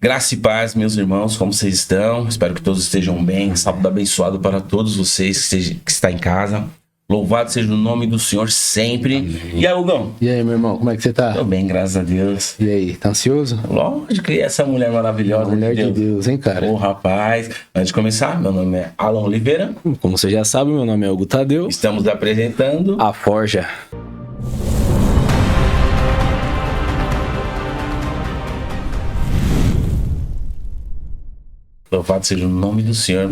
Graça e paz, meus irmãos, como vocês estão? Espero que todos estejam bem. Sábado abençoado para todos vocês que está em casa. Louvado seja o nome do Senhor sempre. Amém. E aí, Hugão? E aí, meu irmão, como é que você tá? Tô bem, graças a Deus. E aí, tá ansioso? Lógico, e essa mulher maravilhosa. Mulher de Deus, hein, cara? Ô, rapaz. Antes de começar, meu nome é Alan Oliveira. Como você já sabe, meu nome é Hugo Tadeu. Estamos apresentando A Forja. Louvado seja o nome do Senhor.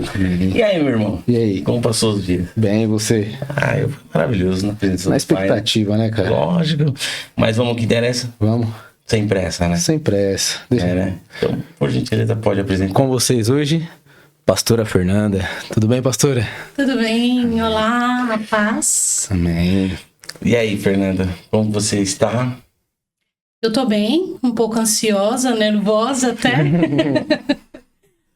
E aí, meu irmão? E aí? Como passou os dias? Bem, e você? Eu fui maravilhoso na presença Na do Pai. expectativa, né, cara? Lógico. Mas vamos ao que interessa? Vamos. Sem pressa, né? Sem pressa. Né? Então, por gentileza, pode apresentar. Com vocês hoje, Pastora Fernanda. Tudo bem, pastora? Tudo bem? Olá, a paz. Amém. E aí, Fernanda? Como você está? Eu tô bem, um pouco ansiosa, nervosa até.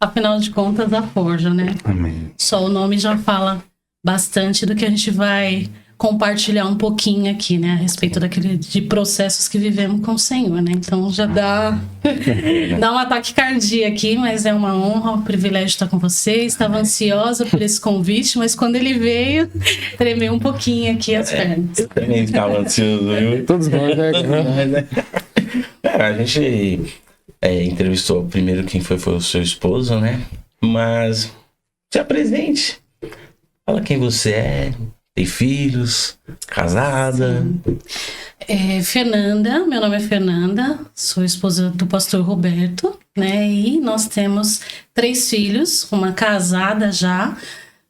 Afinal de contas, a Forja, né? Amém. Só o nome já fala bastante do que a gente vai compartilhar um pouquinho aqui, né? A respeito de processos que vivemos com o Senhor, né? Então já dá um ataque cardíaco aqui, mas é uma honra, um privilégio estar com vocês. Estava ansiosa por esse convite, mas quando ele veio, tremeu um pouquinho aqui as pernas. Eu também ficava ansioso, viu? Todos nós, né? A gente entrevistou primeiro quem foi o seu esposo, né? Mas se apresente. Fala quem você é. Tem filhos? Casada? Fernanda, meu nome é Fernanda, sou esposa do pastor Roberto, né? E nós temos 3 filhos, uma casada já,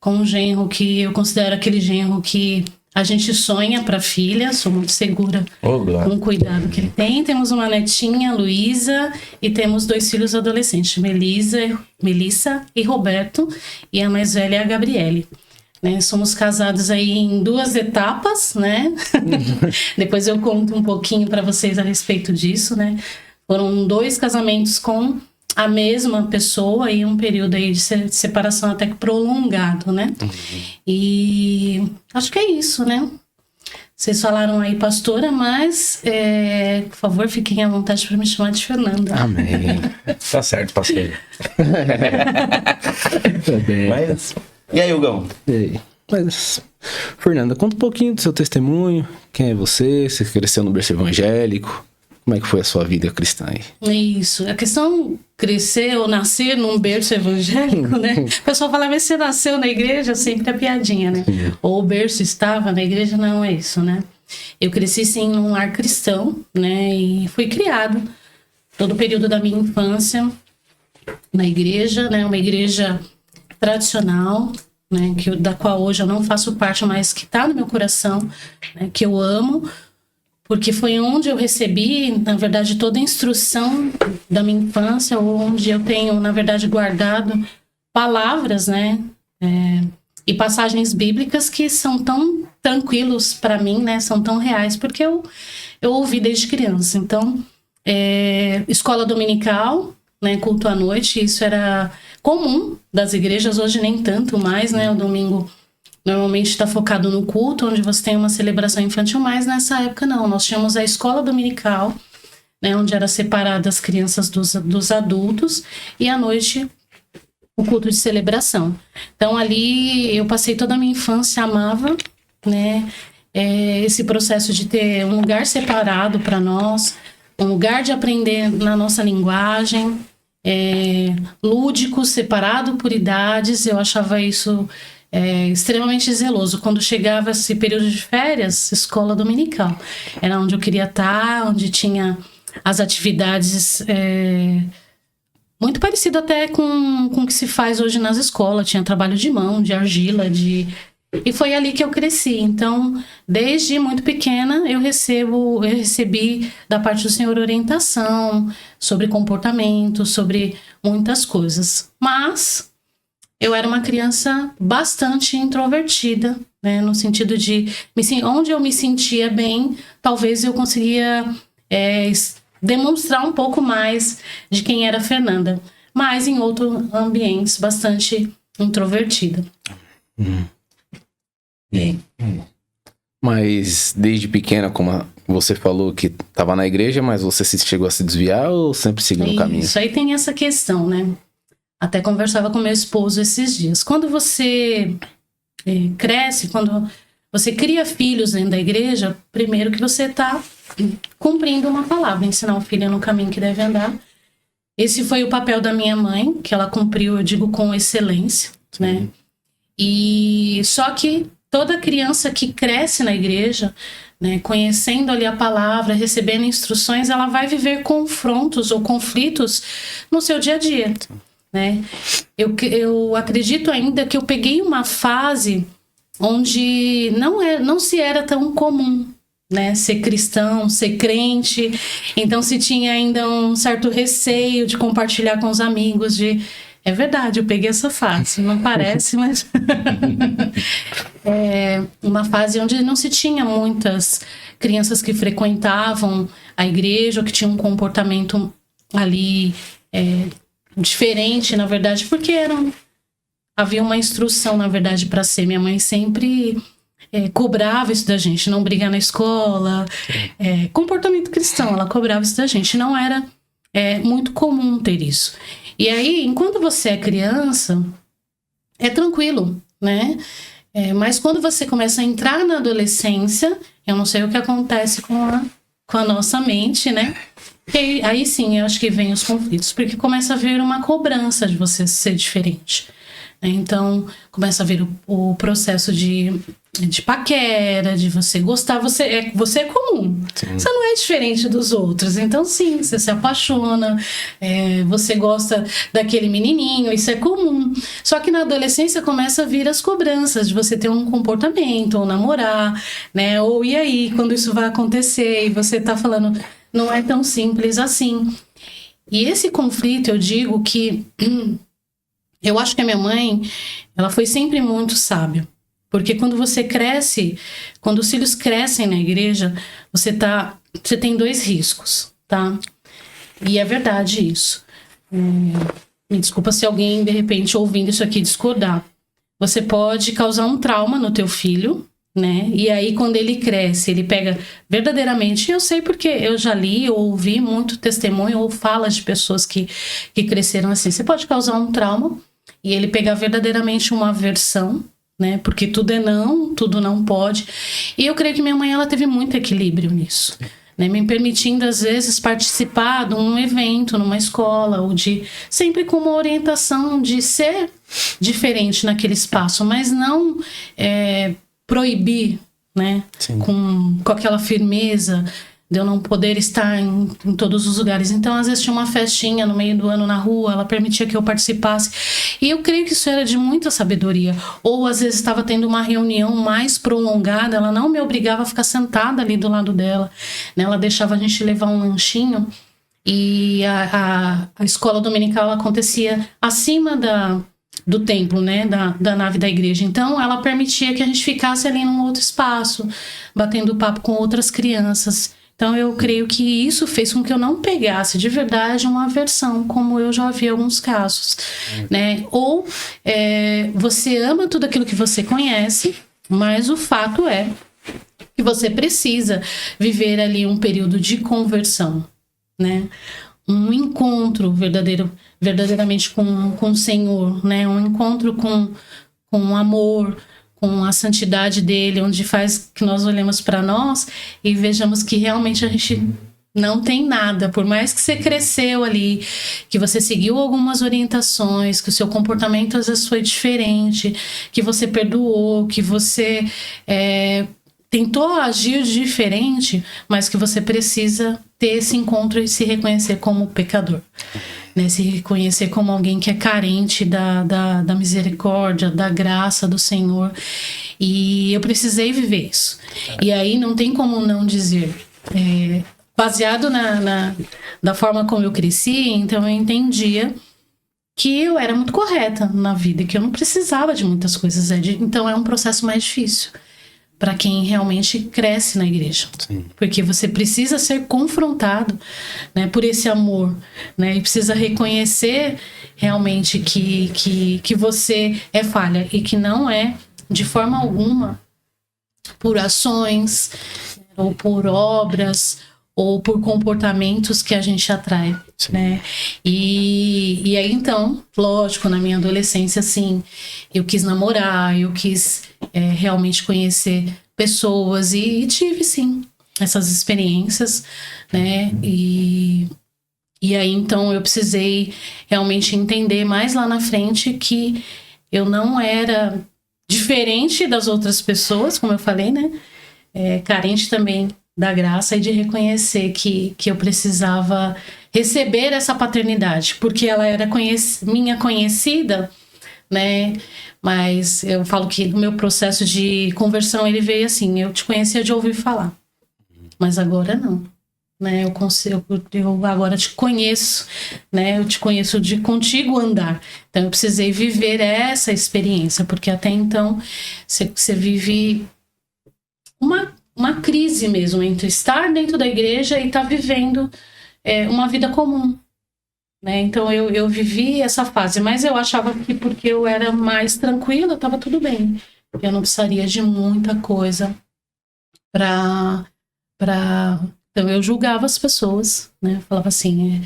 com um genro que eu considero aquele genro que a gente sonha para filha, sou muito segura com o cuidado que ele tem. Temos uma netinha, Luísa, e temos 2 filhos adolescentes, Melissa e Roberto, e a mais velha é a Gabriele. Né, somos casados aí em 2 etapas, né? Depois eu conto um pouquinho para vocês a respeito disso, né? Foram 2 casamentos com a mesma pessoa e um período aí de separação até que prolongado, né? E acho que é isso, né? Vocês falaram aí, pastora, mas, por favor, fiquem à vontade para me chamar de Fernanda. Amém. Tá certo, pastor. Tá bem. Mas... E aí, Hugão? E aí? Mas, Fernanda, conta um pouquinho do seu testemunho. Quem é você? Você cresceu no berço evangélico? Como é que foi a sua vida cristã aí? Isso. A questão crescer ou nascer num berço evangélico, né? O pessoal fala, mas você nasceu na igreja? Sempre a piadinha, né? Sim. Ou o berço estava na igreja, não é isso, né? Eu cresci, sim, num lar cristão, né? E fui criado todo o período da minha infância na igreja, né? Uma igreja tradicional, né, da qual hoje eu não faço parte, mas que está no meu coração, né, que eu amo, porque foi onde eu recebi, na verdade, toda a instrução da minha infância, onde eu tenho, na verdade, guardado palavras, né, e passagens bíblicas que são tão tranquilos para mim, né, são tão reais, porque eu ouvi desde criança. Então, escola dominical, né, culto à noite, isso era comum das igrejas, hoje nem tanto mais, né? O domingo normalmente está focado no culto, onde você tem uma celebração infantil, mas nessa época não. Nós tínhamos a escola dominical, né, onde era separada as crianças dos adultos, e à noite o culto de celebração. Então ali eu passei toda a minha infância, amava, né, esse processo de ter um lugar separado para nós, um lugar de aprender na nossa linguagem, lúdico, separado por idades. Eu achava isso extremamente zeloso. Quando chegava esse período de férias, escola dominical era onde eu queria estar, onde tinha as atividades muito parecido até com o que se faz hoje nas escolas. Tinha trabalho de mão, de argila, e foi ali que eu cresci. Então, desde muito pequena, eu recebi da parte do Senhor orientação sobre comportamento, sobre muitas coisas. Mas eu era uma criança bastante introvertida, né? No sentido de, onde eu me sentia bem, talvez eu conseguia demonstrar um pouco mais de quem era a Fernanda. Mas em outros ambientes, bastante introvertida. Mas desde pequena, você falou que estava na igreja, mas você chegou a se desviar ou sempre seguiu no caminho? Isso aí tem essa questão, né? Até conversava com meu esposo esses dias. Quando você cresce, quando você cria filhos dentro da igreja, primeiro que você está cumprindo uma palavra, ensinar o filho no caminho que deve andar. Esse foi o papel da minha mãe, que ela cumpriu, eu digo, com excelência, né? E só que toda criança que cresce na igreja, né, conhecendo ali a palavra, recebendo instruções, ela vai viver confrontos ou conflitos no seu dia a dia, né? Eu acredito ainda que eu peguei uma fase onde não se era tão comum, né, ser cristão, ser crente. Então se tinha ainda um certo receio de compartilhar com os amigos, é verdade, eu peguei essa fase, não parece, mas é uma fase onde não se tinha muitas crianças que frequentavam a igreja, ou que tinham um comportamento ali diferente, na verdade, porque havia uma instrução, na verdade, para ser. Minha mãe sempre cobrava isso da gente, não brigar na escola, comportamento cristão, ela cobrava isso da gente, não era muito comum ter isso. E aí, enquanto você é criança, é tranquilo, né? Mas quando você começa a entrar na adolescência, eu não sei o que acontece com a nossa mente, né? E aí sim, eu acho que vem os conflitos, porque começa a haver uma cobrança de você ser diferente. Então, começa a ver o processo de paquera, de você gostar. Você é comum. Sim. Você não é diferente dos outros. Então, sim, você se apaixona, você gosta daquele menininho, isso é comum. Só que na adolescência começa a vir as cobranças de você ter um comportamento, ou namorar, né? Ou e aí, quando isso vai acontecer? E você tá falando, não é tão simples assim. E esse conflito, eu digo que... Eu acho que a minha mãe, ela foi sempre muito sábia. Porque quando você cresce, quando os filhos crescem na igreja, você tem 2 riscos, tá? E é verdade isso. Me desculpa se alguém, de repente, ouvindo isso aqui, discordar. Você pode causar um trauma no teu filho, né? E aí, quando ele cresce, ele pega verdadeiramente... Eu sei porque eu já li ou ouvi muito testemunho ou falas de pessoas que cresceram assim. Você pode causar um trauma e ele pegar verdadeiramente uma aversão, né? Porque tudo é não, tudo não pode. E eu creio que minha mãe, ela teve muito equilíbrio nisso, né? Me permitindo, às vezes, participar de um evento numa escola, ou sempre com uma orientação de ser diferente naquele espaço, mas não proibir, né? Com aquela firmeza de eu não poder estar em todos os lugares. Então, às vezes tinha uma festinha no meio do ano na rua, ela permitia que eu participasse. E eu creio que isso era de muita sabedoria. Ou, às vezes, estava tendo uma reunião mais prolongada, ela não me obrigava a ficar sentada ali do lado dela, né? Ela deixava a gente levar um lanchinho. E a escola dominical acontecia acima do templo, né, da nave da igreja. Então, ela permitia que a gente ficasse ali num outro espaço, batendo papo com outras crianças. Então, eu creio que isso fez com que eu não pegasse de verdade uma aversão, como eu já vi em alguns casos, né? Ou você ama tudo aquilo que você conhece, mas o fato é que você precisa viver ali um período de conversão, né? Um encontro verdadeiramente com o Senhor, né? Um encontro com o amor, com a santidade dele, onde faz que nós olhemos para nós e vejamos que realmente a gente não tem nada. Por mais que você cresceu ali, que você seguiu algumas orientações, que o seu comportamento às vezes foi diferente, que você perdoou, que você tentou agir diferente, mas que você precisa ter esse encontro e se reconhecer como pecador, né? Se reconhecer como alguém que é carente da misericórdia, da graça do Senhor. E eu precisei viver isso. E aí não tem como não dizer. Baseado da forma como eu cresci, então eu entendia que eu era muito correta na vida e que eu não precisava de muitas coisas. Então é um processo mais difícil para quem realmente cresce na igreja. Sim. Porque você precisa ser confrontado, né, por esse amor, né, e precisa reconhecer realmente que você é falha e que não é, de forma alguma, por ações, ou por obras, ou por comportamentos que a gente atrai, né? E aí, então, lógico, na minha adolescência, assim, eu quis namorar, eu quis realmente conhecer pessoas e tive, sim, essas experiências, né? E aí, então, eu precisei realmente entender mais lá na frente que eu não era diferente das outras pessoas, como eu falei, né? Carente também da graça e de reconhecer que eu precisava receber essa paternidade, porque ela era minha conhecida, né? Mas eu falo que no meu processo de conversão ele veio assim, eu te conhecia de ouvir falar, mas agora não, né? Eu agora te conheço, né? Eu te conheço de contigo andar, então eu precisei viver essa experiência, porque até então você vive uma crise mesmo entre estar dentro da igreja e estar vivendo uma vida comum, né? Então eu vivi essa fase, mas eu achava que porque eu era mais tranquila, estava tudo bem. Eu não precisaria de muita coisa para então eu julgava as pessoas, né? Eu falava assim,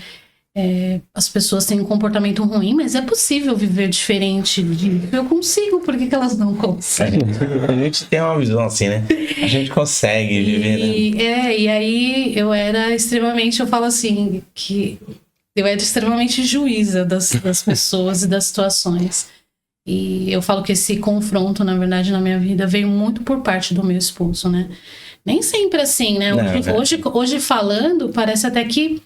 as pessoas têm um comportamento ruim, mas é possível viver diferente disso. Eu consigo, por que elas não conseguem? A gente tem uma visão assim, né? A gente consegue viver, né? E aí eu era extremamente, eu falo assim, que eu era extremamente juíza das pessoas e das situações. E eu falo que esse confronto, na verdade, na minha vida, veio muito por parte do meu esposo, né? Nem sempre assim, né? Hoje falando, parece até que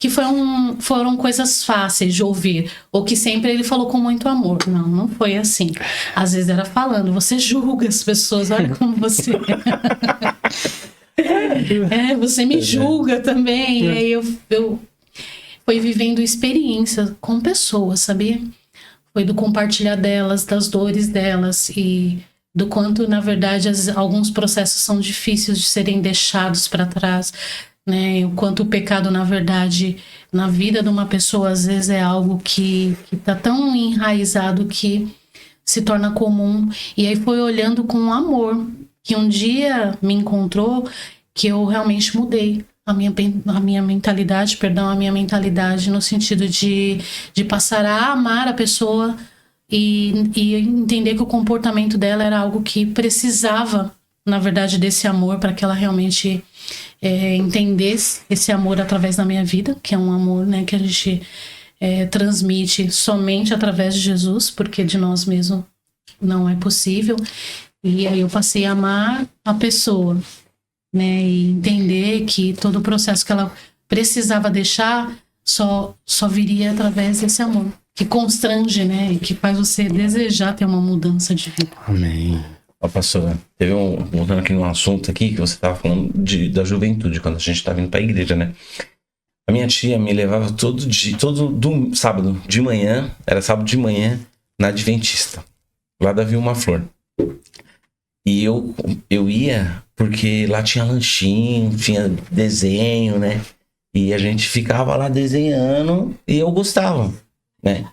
foram coisas fáceis de ouvir, ou que sempre ele falou com muito amor. Não foi assim. Às vezes era falando, você julga as pessoas, olha como você você me julga também. E aí eu fui vivendo experiência com pessoas, sabia? Foi do compartilhar delas, das dores delas e do quanto, na verdade, alguns processos são difíceis de serem deixados para trás, né? O quanto o pecado, na verdade, na vida de uma pessoa, às vezes é algo que tá tão enraizado que se torna comum. E aí foi olhando com amor, que um dia me encontrou, que eu realmente mudei a minha mentalidade, no sentido de passar a amar a pessoa e entender que o comportamento dela era algo que precisava, na verdade, desse amor para que ela realmente entendesse esse amor através da minha vida, que é um amor, né, que a gente transmite somente através de Jesus, porque de nós mesmos não é possível. E aí eu passei a amar a pessoa, né, e entender que todo o processo que ela precisava deixar só viria através desse amor, que constrange, né, e que faz você desejar ter uma mudança de vida. Amém. Ó, pastor, voltando aqui num assunto aqui, que você estava falando da juventude, quando a gente estava indo para a igreja, né? A minha tia me levava todo sábado de manhã, era sábado de manhã, na Adventista, lá da Vilma Flor. E eu ia porque lá tinha lanchinho, tinha desenho, né? E a gente ficava lá desenhando e eu gostava, né?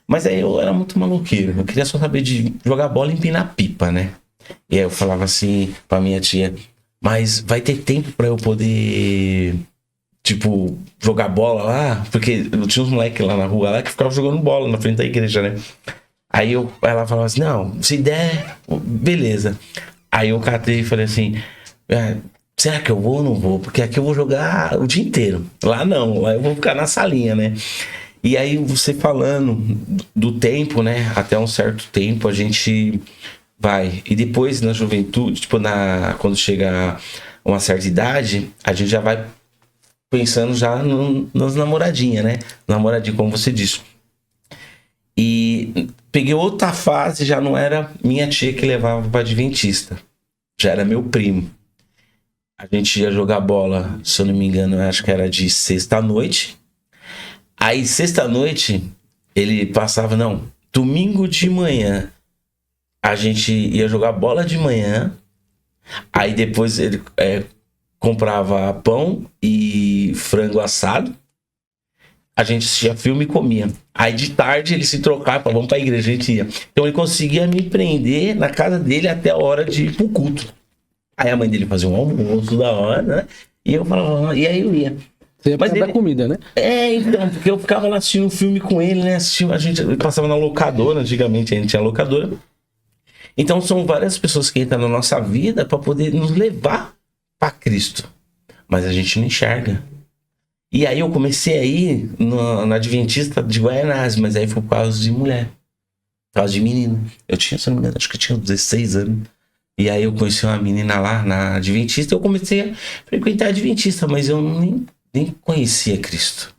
Mas aí eu era muito maloqueiro, eu queria só saber de jogar bola e empinar pipa, né? E aí eu falava assim pra minha tia, mas vai ter tempo pra eu poder, tipo, jogar bola lá? Porque eu tinha uns moleques lá na rua lá que ficavam jogando bola na frente da igreja, né? Aí ela falava assim, não, se der, beleza. Aí eu catei e falei assim, será que eu vou ou não vou? Porque aqui eu vou jogar o dia inteiro. Lá não, lá eu vou ficar na salinha, né? E aí você falando do tempo, né? Até um certo tempo a gente vai. E depois na juventude, tipo, quando chega a uma certa idade, a gente já vai pensando já nas namoradinhas, né? Namoradinha, como você disse. E peguei outra fase, já não era minha tia que levava para Adventista. Já era meu primo. A gente ia jogar bola, se eu não me engano, eu acho que era de sexta-noite. Aí, sexta-noite, ele passava, não, domingo de manhã, a gente ia jogar bola de manhã. Aí depois ele comprava pão e frango assado. A gente assistia filme e comia. Aí de tarde ele se trocava, vamos pra igreja, a gente ia. Então ele conseguia me prender na casa dele até a hora de ir pro culto. Aí a mãe dele fazia um almoço da hora, né? E eu falava, e aí eu ia. Você ia Mas pra dar comida, né? Então, porque eu ficava lá assistindo um filme com ele, né? A gente passava na locadora, antigamente a gente tinha locadora. Então são várias pessoas que entram na nossa vida para poder nos levar para Cristo. Mas a gente não enxerga. E aí eu comecei a ir na Adventista de Guaianazes, mas aí foi por causa de mulher. Por causa de menina. Eu tinha, se não me engano, acho que eu tinha 16 anos. E aí eu conheci uma menina lá na Adventista e eu comecei a frequentar a Adventista, mas eu nem conhecia Cristo.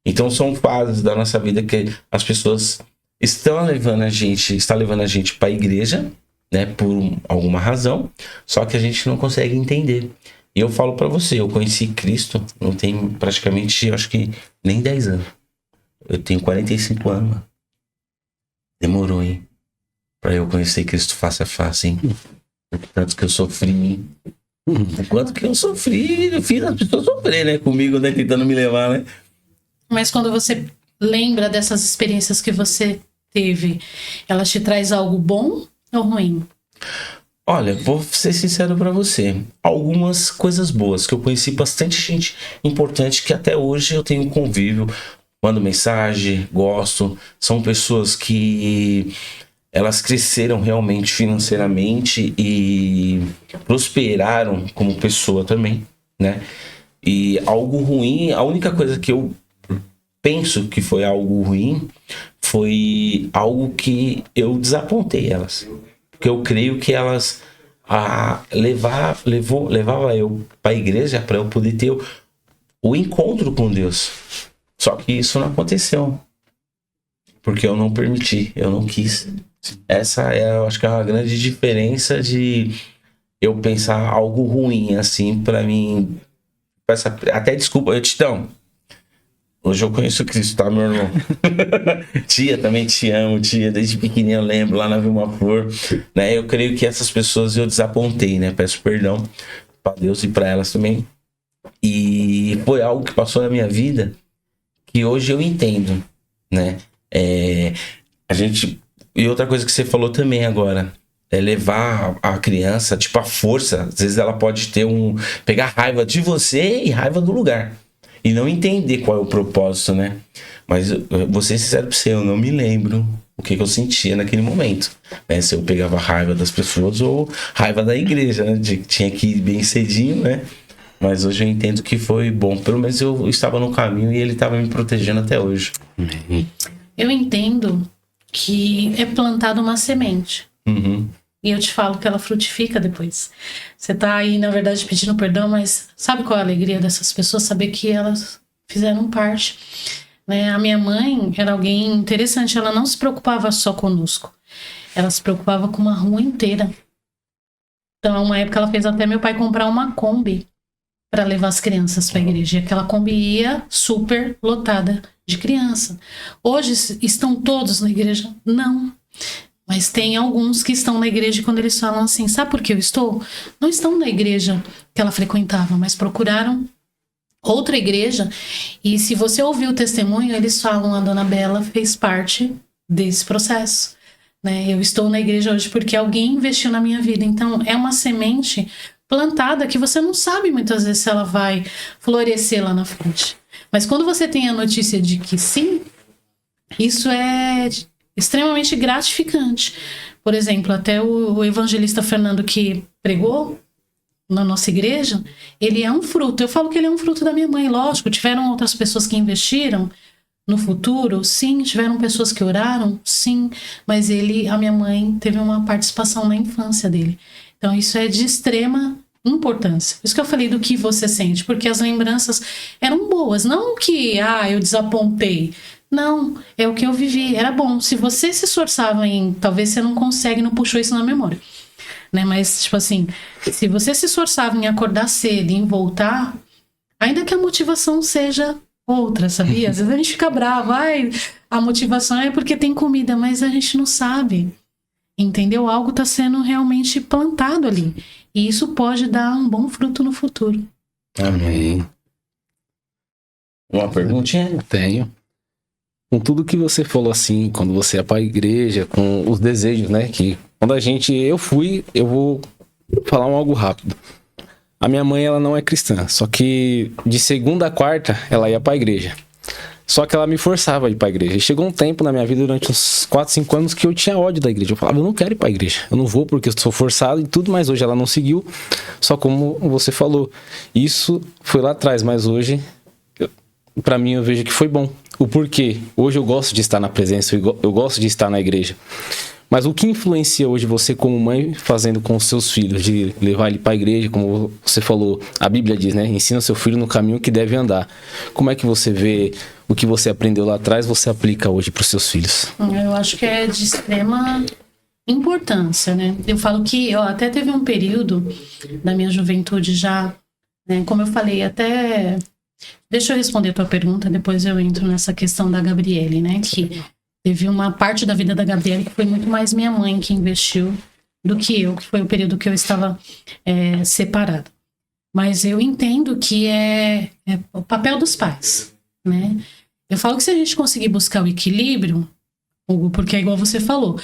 Então são fases da nossa vida que as pessoas está levando a gente para a igreja, né, por alguma razão, só que a gente não consegue entender. E eu falo para você, eu conheci Cristo não tem praticamente, acho que nem 10 anos. Eu tenho 45 anos. Demorou, hein? Para eu conhecer Cristo face a face, hein? Tanto que eu sofri. Enquanto que eu sofri, eu fiz as pessoas sofrer, né? Comigo, né? Tentando me levar, né? Mas quando você lembra dessas experiências que você teve, ela te traz algo bom ou ruim? Olha, vou ser sincero pra você. Algumas coisas boas, que eu conheci bastante gente importante que até hoje eu tenho convívio, mando mensagem, gosto. São pessoas que elas cresceram realmente financeiramente e prosperaram como pessoa também, né? E algo ruim, a única coisa que eu penso que foi algo ruim foi algo que eu desapontei elas. Porque eu creio que elas levava eu para a igreja para eu poder ter o encontro com Deus. Só que isso não aconteceu. Porque eu não permiti, eu não quis. Essa é, eu acho que é uma grande diferença de eu pensar algo ruim, assim, para mim. Até desculpa, Titão. Hoje eu conheço Cristo, tá, meu irmão? Tia, também te amo, tia. Desde pequenininho eu lembro, lá na Vilma Flor. Né? Eu creio que essas pessoas eu desapontei, né? Peço perdão para Deus e para elas também. E foi algo que passou na minha vida que hoje eu entendo, né? E outra coisa que você falou também agora, é levar a criança, tipo, a força. Às vezes ela pode pegar raiva de você e raiva do lugar. E não entender qual é o propósito, né? Mas vou ser sincero pra você, eu não me lembro o que eu sentia naquele momento. Né? Se eu pegava raiva das pessoas ou raiva da igreja, né? Tinha que ir bem cedinho, né? Mas hoje eu entendo que foi bom. Pelo menos eu estava no caminho e ele estava me protegendo até hoje. Eu entendo que é plantada uma semente. Uhum. E eu te falo que ela frutifica depois. Você tá aí, na verdade, pedindo perdão, mas sabe qual é a alegria dessas pessoas? Saber que elas fizeram parte. Né? A minha mãe era alguém interessante. Ela não se preocupava só conosco. Ela se preocupava com uma rua inteira. Então, uma época, ela fez até meu pai comprar uma Kombi para levar as crianças para a igreja. E aquela Kombi ia super lotada de criança. Hoje, estão todos na igreja? Não. Mas tem alguns que estão na igreja e quando eles falam assim, sabe por que eu estou? Não estão na igreja que ela frequentava, mas procuraram outra igreja. E se você ouvir o testemunho, eles falam, a Dona Bela fez parte desse processo. Né? Eu estou na igreja hoje porque alguém investiu na minha vida. Então, é uma semente plantada que você não sabe muitas vezes se ela vai florescer lá na frente. Mas quando você tem a notícia de que sim, isso é extremamente gratificante. Por exemplo, até o evangelista Fernando que pregou na nossa igreja, ele é um fruto. Eu falo que ele é um fruto da minha mãe, lógico. Tiveram outras pessoas que investiram no futuro, sim. Tiveram pessoas que oraram, sim. Mas a minha mãe, teve uma participação na infância dele. Então isso é de extrema importância. Por isso que eu falei do que você sente, porque as lembranças eram boas. Não que, eu desapontei. Não, é o que eu vivi, era bom. Se você se esforçava talvez você não consegue, não puxou isso na memória, né? Mas, tipo assim, se você se esforçava em acordar cedo, em voltar, ainda que a motivação seja outra, sabia? Às vezes a gente fica bravo, a motivação é porque tem comida, mas a gente não sabe, entendeu? Algo está sendo realmente plantado ali, e isso pode dar um bom fruto no futuro. Amém. Uma perguntinha? Tenho. Com tudo que você falou assim, quando você ia pra igreja, com os desejos, né? Que quando eu vou falar algo rápido. A minha mãe, ela não é cristã, só que de segunda a quarta ela ia pra igreja. Só que ela me forçava a ir pra igreja. E chegou um tempo na minha vida, durante uns 4, 5 anos, que eu tinha ódio da igreja. Eu falava, eu não quero ir pra igreja. Eu não vou porque eu sou forçado e tudo, mas hoje ela não seguiu. Só como você falou. Isso foi lá atrás, mas hoje, pra mim, eu vejo que foi bom. O porquê? Hoje eu gosto de estar na presença, eu gosto de estar na igreja. Mas o que influencia hoje você como mãe fazendo com os seus filhos, de levar ele para a igreja, como você falou, a Bíblia diz, né? Ensina seu filho no caminho que deve andar. Como é que você vê o que você aprendeu lá atrás, você aplica hoje para os seus filhos? Eu acho que é de extrema importância, né? Eu falo que até teve um período da minha juventude já, né? Como eu falei, até... Deixa eu responder a tua pergunta, depois eu entro nessa questão da Gabriele, né? Que teve uma parte da vida da Gabriele que foi muito mais minha mãe que investiu do que eu, que foi o período que eu estava separada. Mas eu entendo que é o papel dos pais, né? Eu falo que se a gente conseguir buscar o equilíbrio, Hugo, porque é igual você falou,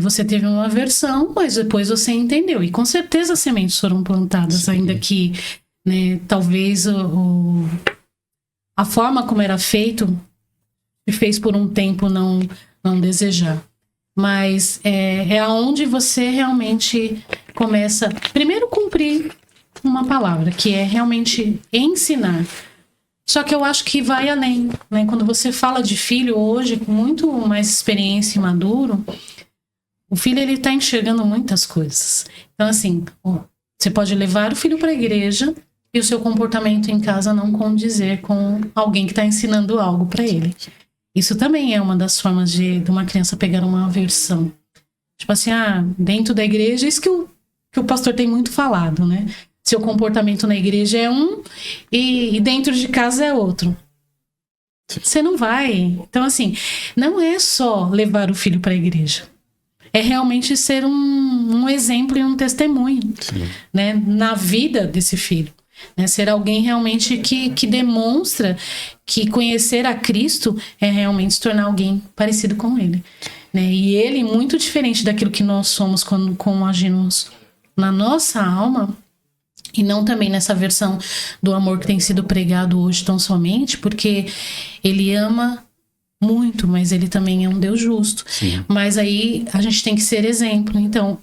você teve uma versão, mas depois você entendeu. E com certeza as sementes foram plantadas, sim, ainda que, né, talvez a forma como era feito me fez por um tempo não desejar. Mas é aonde você realmente começa, primeiro, cumprir uma palavra, que é realmente ensinar. Só que eu acho que vai além, né? Quando você fala de filho hoje, com muito mais experiência e maduro, o filho, ele tá enxergando muitas coisas. Então, assim, você pode levar o filho para a igreja e o seu comportamento em casa não condizer com alguém que está ensinando algo para ele. Isso também é uma das formas de uma criança pegar uma aversão. Tipo assim, dentro da igreja, isso que o pastor tem muito falado, né? Seu comportamento na igreja é um e dentro de casa é outro. Você não vai. Então, assim, não é só levar o filho para a igreja. É realmente ser um exemplo e um testemunho, né, na vida desse filho. Né, ser alguém realmente que demonstra que conhecer a Cristo é realmente se tornar alguém parecido com ele, né? E ele, muito diferente daquilo que nós somos como agimos na nossa alma, e não também nessa versão do amor que tem sido pregado hoje tão somente, porque ele ama muito, mas ele também é um Deus justo. Sim. Mas aí a gente tem que ser exemplo. Então,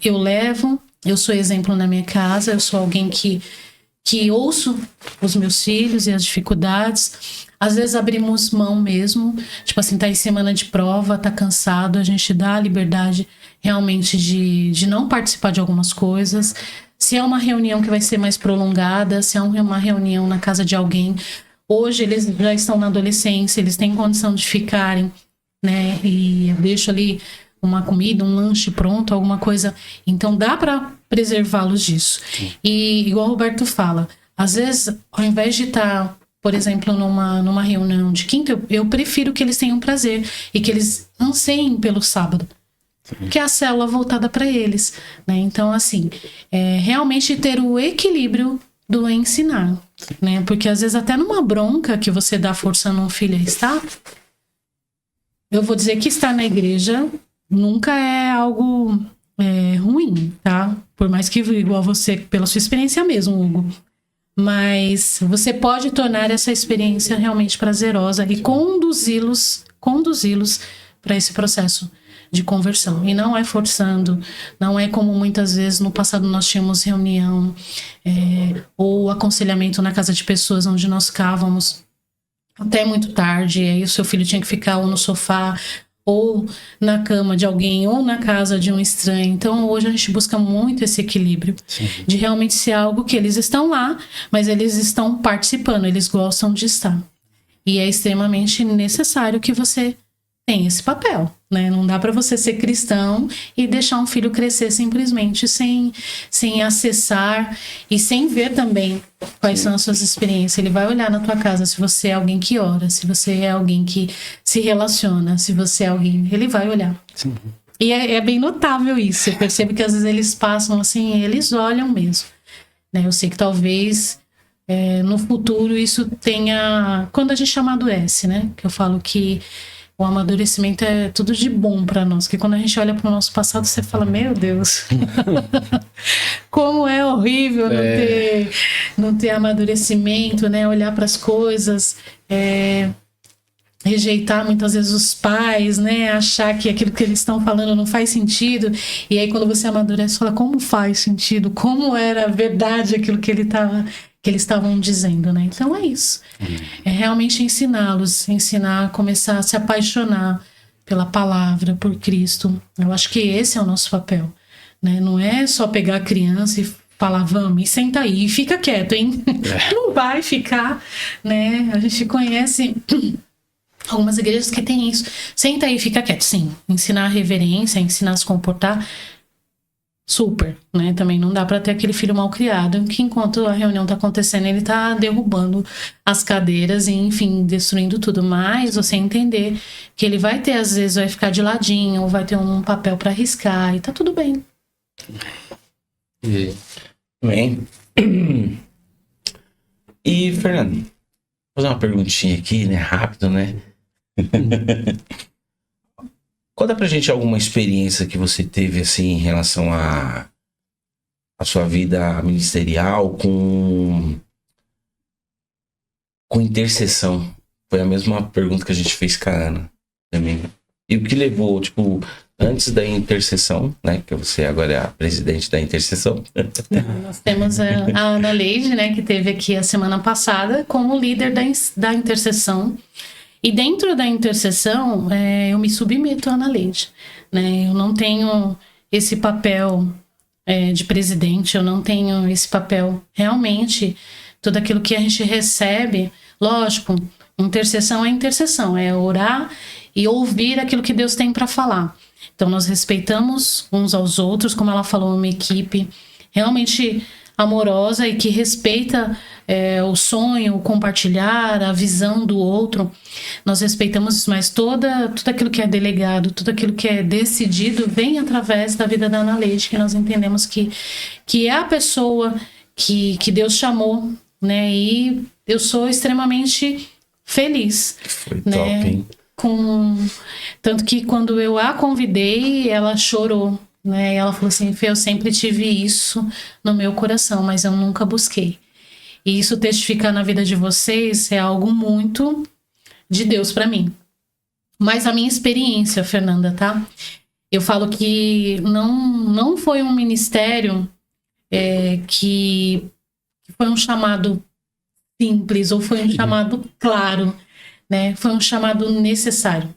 eu sou exemplo na minha casa, eu sou alguém que ouço os meus filhos e as dificuldades. Às vezes abrimos mão mesmo, tipo assim, tá em semana de prova, tá cansado, a gente dá a liberdade realmente de não participar de algumas coisas. Se é uma reunião que vai ser mais prolongada, se é uma reunião na casa de alguém, hoje eles já estão na adolescência, eles têm condição de ficarem, né, e eu deixo ali uma comida, um lanche pronto, alguma coisa. Então dá para preservá-los disso. Sim. E igual o Roberto fala, às vezes, ao invés de estar, por exemplo, numa reunião de quinta, eu prefiro que eles tenham prazer e que eles anseiem pelo sábado. Sim. Que é a célula voltada para eles, né? Então, assim, realmente ter o equilíbrio do ensinar, né? Porque às vezes até numa bronca que você dá forçando um filho a estar, eu vou dizer que estar na igreja nunca é algo ruim, tá? Por mais que, igual você, pela sua experiência mesmo, Hugo. Mas você pode tornar essa experiência realmente prazerosa e conduzi-los para esse processo de conversão. E não é forçando, não é como muitas vezes no passado nós tínhamos reunião ou aconselhamento na casa de pessoas onde nós ficávamos até muito tarde, e aí o seu filho tinha que ficar ou no sofá ou na cama de alguém, ou na casa de um estranho. Então, hoje a gente busca muito esse equilíbrio. Sim. De realmente ser algo que eles estão lá, mas eles estão participando, eles gostam de estar. E é extremamente necessário que você tenha esse papel, né? Não dá para você ser cristão e deixar um filho crescer simplesmente sem acessar e sem ver também quais são as suas experiências. Ele vai olhar na tua casa se você é alguém que ora, se você é alguém que se relaciona, se você é alguém... Ele vai olhar. Sim. E é bem notável isso. Eu percebo que às vezes eles passam assim, eles olham mesmo. Né? Eu sei que talvez no futuro isso tenha... Quando a gente amadurece, né? Que eu falo que o amadurecimento é tudo de bom para nós. Que quando a gente olha para o nosso passado, você fala, meu Deus, como é horrível não ter amadurecimento, né? Olhar para as coisas, rejeitar muitas vezes os pais, né? Achar que aquilo que eles estão falando não faz sentido. E aí quando você amadurece, fala, como faz sentido? Como era verdade aquilo que eles estavam dizendo, né? Então é isso. É realmente ensiná-los, ensinar a começar a se apaixonar pela palavra, por Cristo. Eu acho que esse é o nosso papel, né? Não é só pegar a criança e falar, vamos, e senta aí, e fica quieto, hein? Não vai ficar, né? A gente conhece algumas igrejas que tem isso. Senta aí, fica quieto, sim. Ensinar a reverência, ensinar a se comportar, super, né? Também não dá para ter aquele filho mal criado que enquanto a reunião tá acontecendo ele tá derrubando as cadeiras e enfim, destruindo tudo, mas você entender que ele vai ter, às vezes vai ficar de ladinho ou vai ter um papel para riscar e tá tudo bem. Bem. E Fernando, vou fazer uma perguntinha aqui, né? Rápido, né? Conta pra gente alguma experiência que você teve, assim, em relação a sua vida ministerial com intercessão. Foi a mesma pergunta que a gente fez com a Ana também. E o que levou, tipo, antes da intercessão, né? Que você agora é a presidente da intercessão. Nós temos a Ana Leide, né? Que teve aqui a semana passada como líder da intercessão. E dentro da intercessão, eu me submeto à Ana Leide, né? Eu não tenho esse papel de presidente, eu não tenho esse papel. Realmente, tudo aquilo que a gente recebe, lógico, intercessão é intercessão, é orar e ouvir aquilo que Deus tem para falar. Então, nós respeitamos uns aos outros, como ela falou, uma equipe realmente amorosa e que respeita o sonho, o compartilhar, a visão do outro. Nós respeitamos isso, mas tudo aquilo que é delegado, tudo aquilo que é decidido vem através da vida da Ana Leide, que nós entendemos que é a pessoa que Deus chamou, né? E eu sou extremamente feliz. Foi né? top, hein? Tanto que quando eu a convidei, ela chorou, né? E ela falou assim, Fê, eu sempre tive isso no meu coração, mas eu nunca busquei. E isso testificar na vida de vocês é algo muito de Deus para mim. Mas a minha experiência, Fernanda, tá? Eu falo que não foi um ministério que foi um chamado simples ou foi um chamado claro, né? Foi um chamado necessário,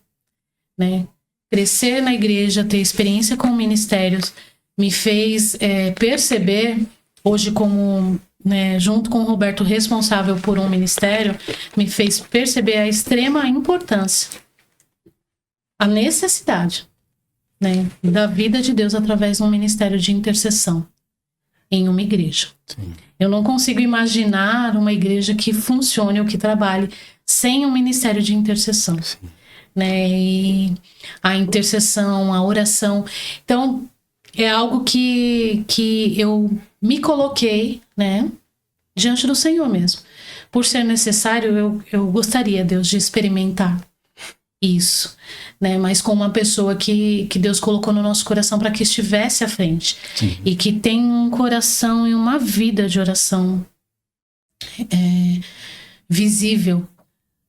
né? Crescer na igreja, ter experiência com ministérios, me fez perceber, hoje como, né, junto com o Roberto, responsável por um ministério, me fez perceber a extrema importância, a necessidade, né, da vida de Deus através de um ministério de intercessão em uma igreja. Sim. Eu não consigo imaginar uma igreja que funcione ou que trabalhe sem um ministério de intercessão. Sim. Né? E a intercessão, a oração. Então, é algo que eu me coloquei, né, diante do Senhor mesmo. Por ser necessário, eu gostaria, Deus, de experimentar isso, né? Mas com uma pessoa que Deus colocou no nosso coração para que estivesse à frente. Sim. E que tem um coração e uma vida de oração visível,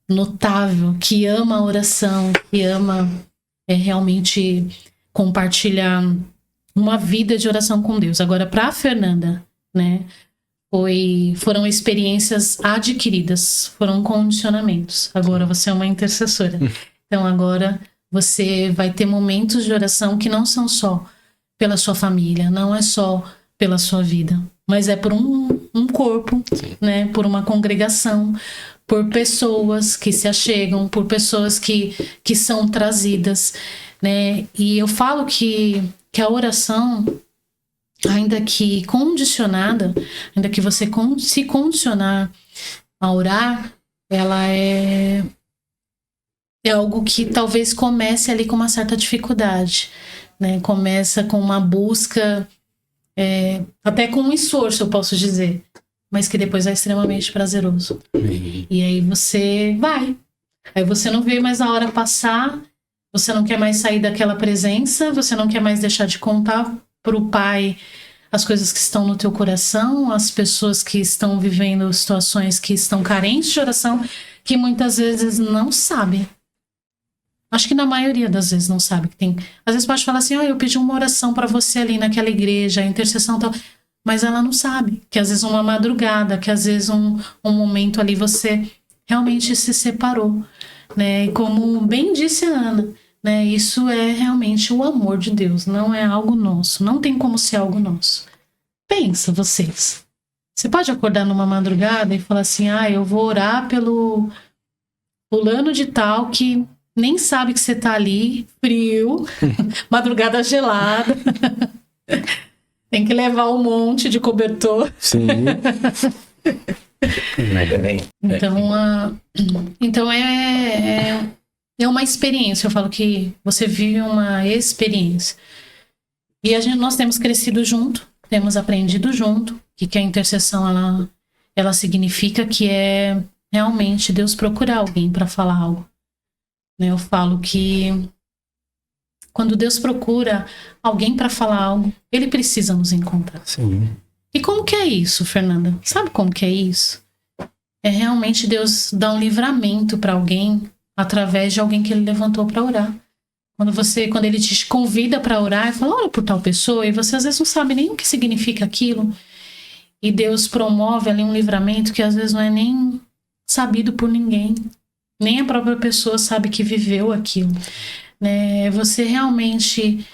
notável, que ama a oração, que ama realmente compartilhar uma vida de oração com Deus. Agora, para a Fernanda, né, foram experiências adquiridas, foram condicionamentos. Agora você é uma intercessora. Então agora você vai ter momentos de oração que não são só pela sua família, não é só pela sua vida, mas é por um corpo, né, por uma congregação, por pessoas que se achegam, por pessoas que são trazidas, né? E eu falo que a oração, ainda que condicionada, ainda que você se condicionar a orar, ela é algo que talvez comece ali com uma certa dificuldade, né? Começa com uma busca, até com um esforço, eu posso dizer, mas que depois é extremamente prazeroso. E aí você vai, Aí você não vê mais a hora passar, você não quer mais sair daquela presença, você não quer mais deixar de contar pro Pai as coisas que estão no teu coração, as pessoas que estão vivendo situações que estão carentes de oração, que muitas vezes não sabem. Acho que na maioria das vezes não sabe que tem. Às vezes pode falar assim, eu pedi uma oração para você ali naquela igreja, a intercessão tal, mas ela não sabe que às vezes uma madrugada, que às vezes um momento ali você realmente se separou, né? E como bem disse a Ana, né? Isso é realmente o amor de Deus, não é algo nosso, não tem como ser algo nosso. Pensa, vocês. Você pode acordar numa madrugada e falar assim, eu vou orar pelo fulano de tal que nem sabe que você tá ali, frio, madrugada gelada. Tem que levar um monte de cobertor. Sim. Então é uma experiência. Eu falo que você vive uma experiência. E nós temos crescido junto, temos aprendido junto, que a intercessão ela significa que é realmente Deus procurar alguém para falar algo. Eu falo que quando Deus procura alguém para falar algo, Ele precisa nos encontrar. Sim. E como que é isso, Fernanda? Sabe como que é isso? É realmente Deus dar um livramento para alguém através de alguém que Ele levantou para orar. Quando Ele te convida para orar e fala, ora por tal pessoa, e você às vezes não sabe nem o que significa aquilo, e Deus promove ali um livramento que às vezes não é nem sabido por ninguém. Nem a própria pessoa sabe que viveu aquilo. Né? Você realmente...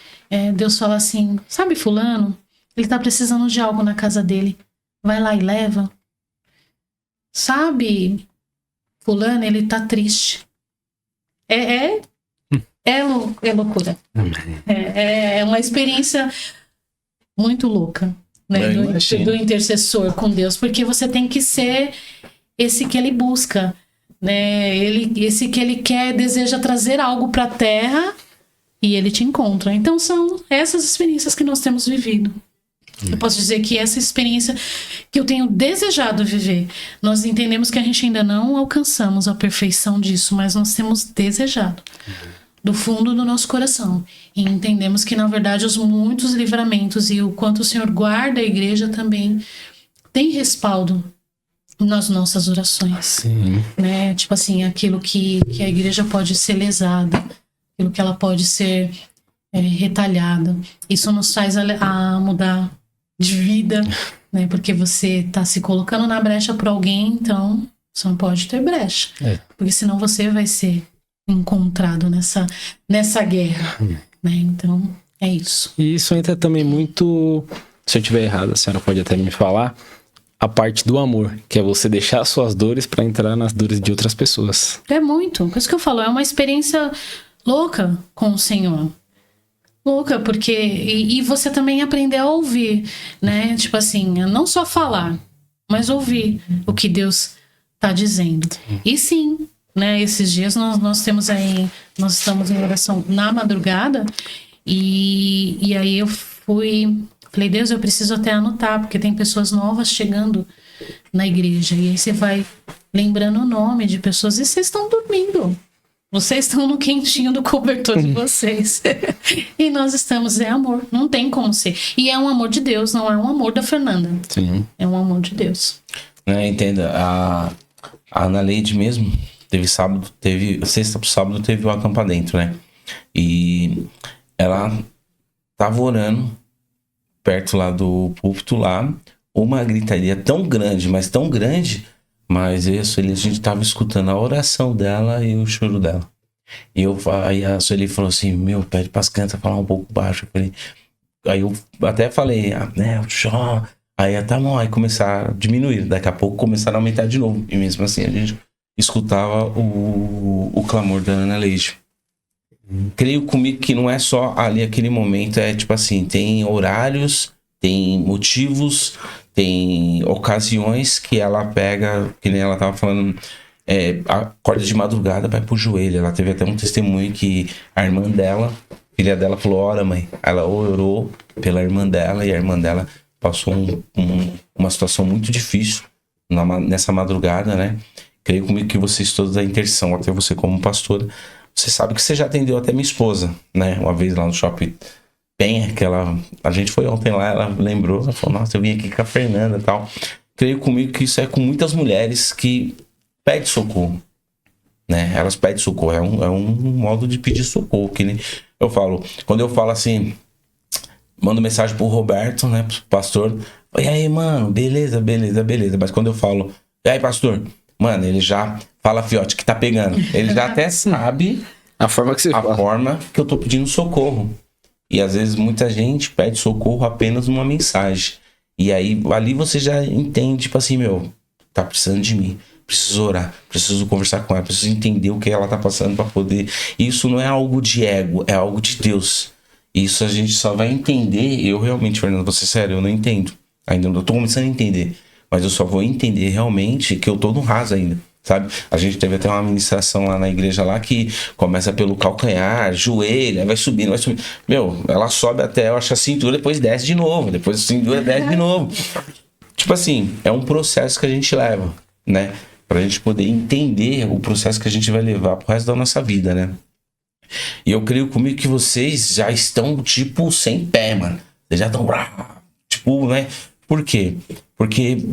Deus fala assim, sabe fulano? Ele tá precisando de algo na casa dele. Vai lá e leva. Sabe fulano? Ele tá triste. É loucura. É uma experiência muito louca. Né? Do intercessor com Deus. Porque você tem que ser esse que ele busca. Né? Esse que ele quer, deseja trazer algo para a terra e ele te encontra. Então são essas experiências que nós temos vivido. Eu posso dizer que essa experiência que eu tenho desejado viver, nós entendemos que a gente ainda não alcançamos a perfeição disso, mas nós temos desejado do fundo do nosso coração. E entendemos que, na verdade, os muitos livramentos e o quanto o Senhor guarda a igreja também tem respaldo nas nossas orações. Sim. Né? Tipo assim, aquilo que a igreja pode ser lesada, aquilo que ela pode ser retalhada. Isso nos faz a mudar de vida, né? Porque você está se colocando na brecha por alguém, então você não pode ter brecha. Porque senão você vai ser encontrado nessa guerra. Né? Então, é isso. E isso entra também muito... Se eu estiver errado, a senhora pode até me falar... A parte do amor, que é você deixar suas dores para entrar nas dores de outras pessoas. É muito. Por isso que eu falo, é uma experiência louca com o Senhor. Louca, porque... E você também aprender a ouvir, né? Tipo assim, não só falar, mas ouvir o que Deus tá dizendo. E sim, né? Esses dias nós temos aí... Nós estamos em oração na madrugada e aí eu falei, Deus, eu preciso até anotar, porque tem pessoas novas chegando na igreja. E aí você vai lembrando o nome de pessoas e vocês estão dormindo. Vocês estão no quentinho do cobertor de vocês. E nós estamos, é amor. Não tem como ser. E é um amor de Deus, não é um amor da Fernanda. Sim. É um amor de Deus. Entenda, a Ana Leide mesmo, sexta pro sábado teve o Acampa Dentro, né? E ela tava orando perto lá do púlpito lá, uma gritaria tão grande, mas isso, a gente tava escutando a oração dela e o choro dela. E aí a Sueli falou assim, pede pras crianças falar um pouco baixo. Aí eu até falei, o choro. Aí tá bom, aí começaram a diminuir, daqui a pouco começaram a aumentar de novo. E mesmo assim a gente escutava o clamor da Ana Leide. Creio comigo que não é só ali aquele momento, é tipo assim, tem horários, tem motivos, tem ocasiões que ela pega, que nem ela tava falando, acorda de madrugada, vai pro joelho. Ela teve até um testemunho que a irmã dela, filha dela, falou, ora mãe, ela orou pela irmã dela e a irmã dela passou uma situação muito difícil nessa madrugada, né? creio comigo que vocês todos da intercessão, até você como pastora, você sabe que você já atendeu até minha esposa, né? Uma vez lá no Shopping Penha, a gente foi ontem lá, ela lembrou, ela falou, nossa, eu vim aqui com a Fernanda e tal. Creio comigo que isso é com muitas mulheres que pedem socorro, né? Elas pedem socorro, é um modo de pedir socorro, que nem eu falo. Quando eu falo assim, mando mensagem pro Roberto, né, pro pastor, e aí, mano, beleza. Mas quando eu falo, e aí, pastor, mano, ele já fala, fiote, que tá pegando. Ele já até sabe A forma que você fala. forma que eu tô pedindo socorro. E às vezes muita gente pede socorro apenas numa mensagem. E aí, ali você já entende, tipo assim, meu, tá precisando de mim. Preciso orar, preciso conversar com ela, preciso entender o que ela tá passando pra poder. Isso não é algo de ego, é algo de Deus. Isso a gente só vai entender. Eu realmente, Fernando, vou ser sério, eu não entendo. Ainda não tô começando a entender. Mas eu só vou entender realmente que eu tô no raso ainda, sabe? A gente teve até uma ministração lá na igreja lá que começa pelo calcanhar, joelho, aí vai subindo. Meu, ela sobe até, eu acho, a cintura, depois desce de novo. Depois a cintura desce de novo. Tipo assim, é um processo que a gente leva, né? Pra gente poder entender o processo que a gente vai levar pro resto da nossa vida, né? E eu creio comigo que vocês já estão, tipo, sem pé, mano. Vocês já estão, tipo, né? Por quê? Porque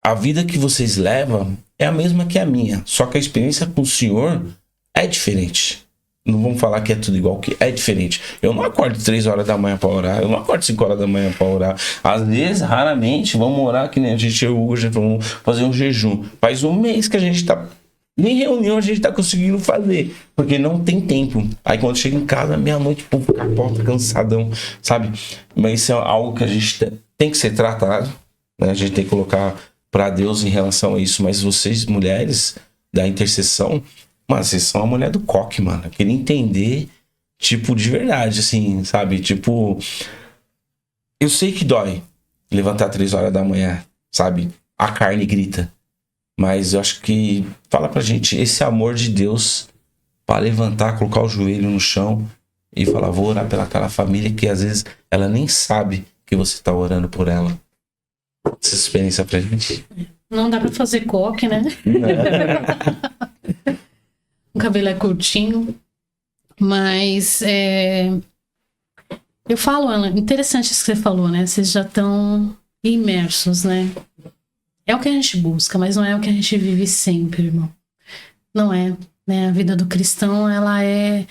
a vida que vocês levam é a mesma que a minha. Só que a experiência com o Senhor é diferente. Não vamos falar que é tudo igual, que é diferente. Eu não acordo 3 horas da manhã para orar. Eu não acordo 5 horas da manhã para orar. Às vezes, raramente, vamos orar que nem a gente hoje, vamos fazer um jejum. Faz um mês que a gente tá... Nem reunião a gente tá conseguindo fazer, porque não tem tempo. Aí quando chega em casa, meia-noite, pum, capota, cansadão, sabe? Mas isso é algo que a gente tem que ser tratado, né? A gente tem que colocar para Deus em relação a isso. Mas vocês, mulheres da intercessão, mano, vocês são a mulher do coque, mano. Eu queria entender, tipo, de verdade, assim, sabe? Tipo, eu sei que dói levantar 3 horas da manhã, sabe? A carne grita. Mas eu acho que fala pra gente esse amor de Deus para levantar, colocar o joelho no chão e falar, vou orar pelaquela família que às vezes ela nem sabe que você tá orando por ela. Essa experiência pra gente. Não dá pra fazer coque, né? O cabelo é curtinho. Mas eu falo, Ana, interessante isso que você falou, né? Vocês já estão imersos, né? É o que a gente busca, mas não é o que a gente vive sempre, irmão. Não é, né? A vida do cristão, ela é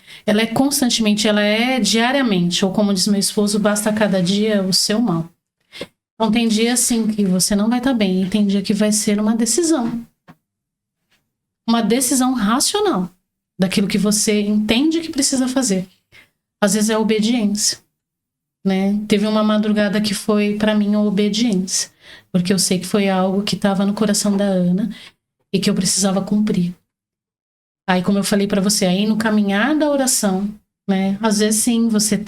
constantemente, ela é diariamente, ou como diz meu esposo, basta cada dia o seu mal. Então tem dia, assim, que você não vai estar bem, e tem dia que vai ser uma decisão. Uma decisão racional daquilo que você entende que precisa fazer. Às vezes é obediência, né? Teve uma madrugada que foi, pra mim, a obediência. Porque eu sei que foi algo que estava no coração da Ana e que eu precisava cumprir. Aí, como eu falei para você, aí no caminhar da oração, né? Às vezes, sim, você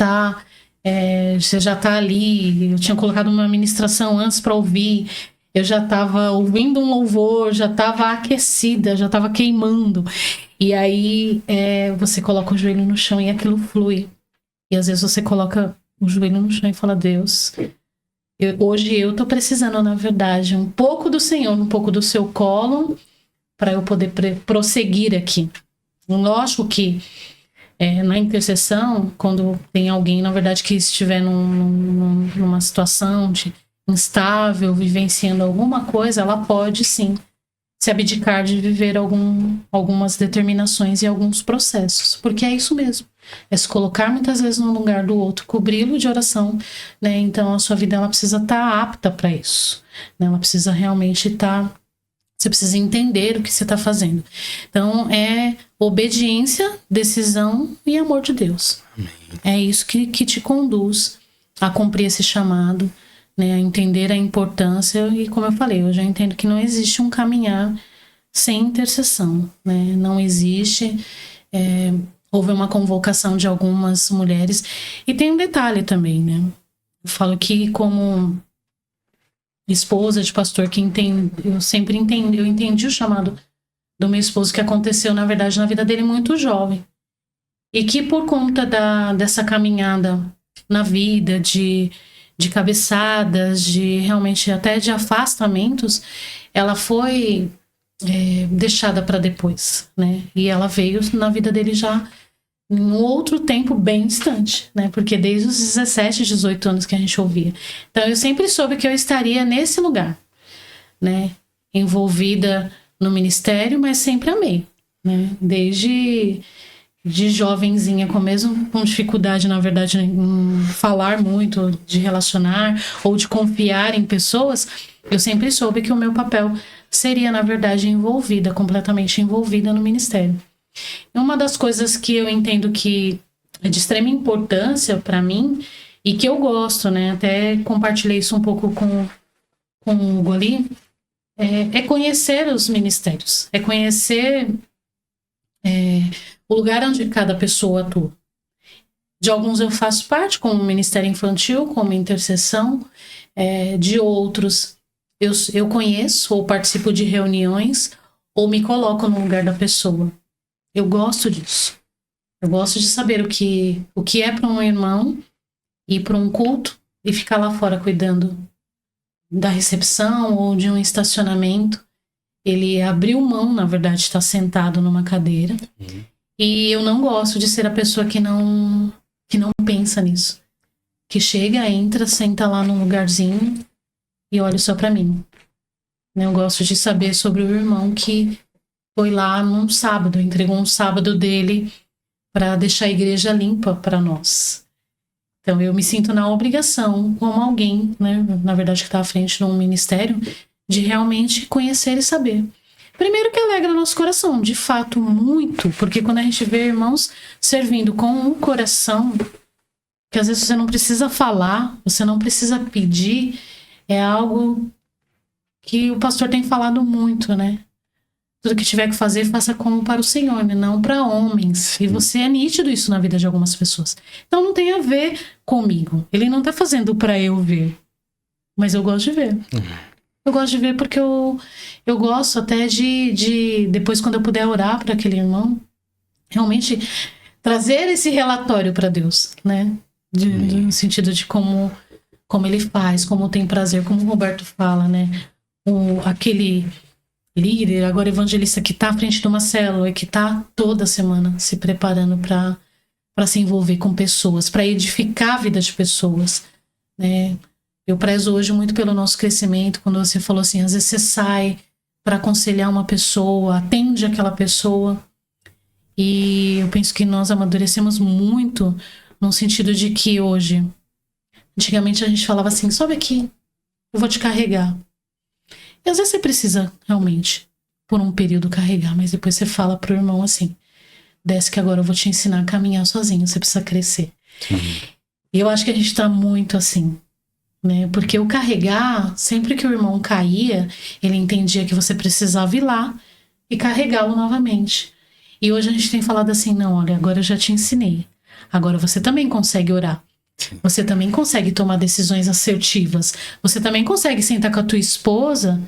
você já tá ali. Eu tinha colocado uma ministração antes para ouvir. Eu já estava ouvindo um louvor, já estava aquecida, já estava queimando. E aí, você coloca o joelho no chão e aquilo flui. E às vezes você coloca o joelho no chão e fala, Deus... Hoje eu tô precisando, na verdade, um pouco do Senhor, um pouco do seu colo, para eu poder prosseguir aqui. Lógico que na intercessão, quando tem alguém, na verdade, que estiver numa situação instável, vivenciando alguma coisa, ela pode sim se abdicar de viver algumas determinações e alguns processos, porque é isso mesmo. É se colocar muitas vezes no lugar do outro, cobri-lo de oração, né? Então a sua vida ela precisa estar apta para isso, né? Ela precisa realmente estar. Você precisa entender o que você está fazendo. Então é obediência, decisão e amor de Deus. Amém. É isso que te conduz a cumprir esse chamado, né? A entender a importância. E como eu falei, eu já entendo que não existe um caminhar sem intercessão, né? Não existe. Houve uma convocação de algumas mulheres. E tem um detalhe também, né? Eu falo que como esposa de pastor que eu sempre entendi o chamado do meu esposo que aconteceu, na verdade, na vida dele muito jovem. E que por conta dessa caminhada na vida, de cabeçadas, de realmente até de afastamentos, ela foi deixada para depois, né? E ela veio na vida dele já em um outro tempo bem distante, né? Porque desde os 17, 18 anos que a gente ouvia. Então eu sempre soube que eu estaria nesse lugar, né? Envolvida no ministério, mas sempre amei, né? Desde de jovenzinha, com dificuldade, na verdade, em falar muito, de relacionar ou de confiar em pessoas, eu sempre soube que o meu papel seria, na verdade, completamente envolvida no ministério. E uma das coisas que eu entendo que é de extrema importância para mim e que eu gosto, né? Até compartilhei isso um pouco com o Hugo ali, é conhecer os ministérios, é conhecer o lugar onde cada pessoa atua. De alguns eu faço parte, como Ministério Infantil, como intercessão, de outros eu conheço ou participo de reuniões ou me coloco no lugar da pessoa. Eu gosto disso. Eu gosto de saber o que é para um irmão ir para um culto e ficar lá fora cuidando da recepção ou de um estacionamento. Ele abriu mão, na verdade, está sentado numa cadeira. E eu não gosto de ser a pessoa que não pensa nisso. Que chega, entra, senta lá num lugarzinho e olha só para mim. Eu gosto de saber sobre o irmão que foi lá num sábado, entregou um sábado dele para deixar a igreja limpa para nós. Então eu me sinto na obrigação, como alguém, né, na verdade que está à frente de um ministério, de realmente conhecer e saber. Primeiro que alegra nosso coração, de fato, muito, porque quando a gente vê irmãos servindo com um coração, que às vezes você não precisa falar, você não precisa pedir, é algo que o pastor tem falado muito, né? Tudo que tiver que fazer, faça como para o Senhor, né? Não para homens. E você é nítido isso na vida de algumas pessoas. Então não tem a ver comigo. Ele não tá fazendo para eu ver. Mas eu gosto de ver. Eu gosto de ver porque eu gosto até de depois, quando eu puder orar para aquele irmão, realmente trazer esse relatório para Deus, né? No sentido de como ele faz, como tem prazer, como o Roberto fala, né? Aquele líder, agora evangelista que está à frente de uma célula e que está toda semana se preparando para se envolver com pessoas, para edificar a vida de pessoas, né? Eu prezo hoje muito pelo nosso crescimento, quando você falou assim, às vezes você sai para aconselhar uma pessoa, atende aquela pessoa, e eu penso que nós amadurecemos muito no sentido de que hoje, antigamente a gente falava assim, sobe aqui, eu vou te carregar. E às vezes você precisa realmente, por um período, carregar, mas depois você fala pro irmão assim, desce que agora eu vou te ensinar a caminhar sozinho, você precisa crescer. E eu acho que a gente tá muito assim, né? Porque o carregar, sempre que o irmão caía, ele entendia que você precisava ir lá e carregá-lo novamente. E hoje a gente tem falado assim, não, olha, agora eu já te ensinei. Agora você também consegue orar. Você também consegue tomar decisões assertivas. Você também consegue sentar com a tua esposa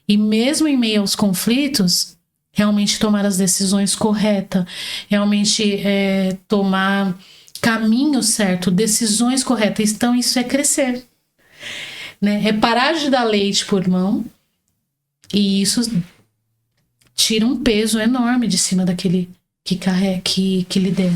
e mesmo em meio aos conflitos, realmente tomar as decisões corretas, realmente tomar caminho certo, decisões corretas. Então isso é crescer, né? É parar de dar leite por mão, e isso tira um peso enorme de cima daquele que lidera.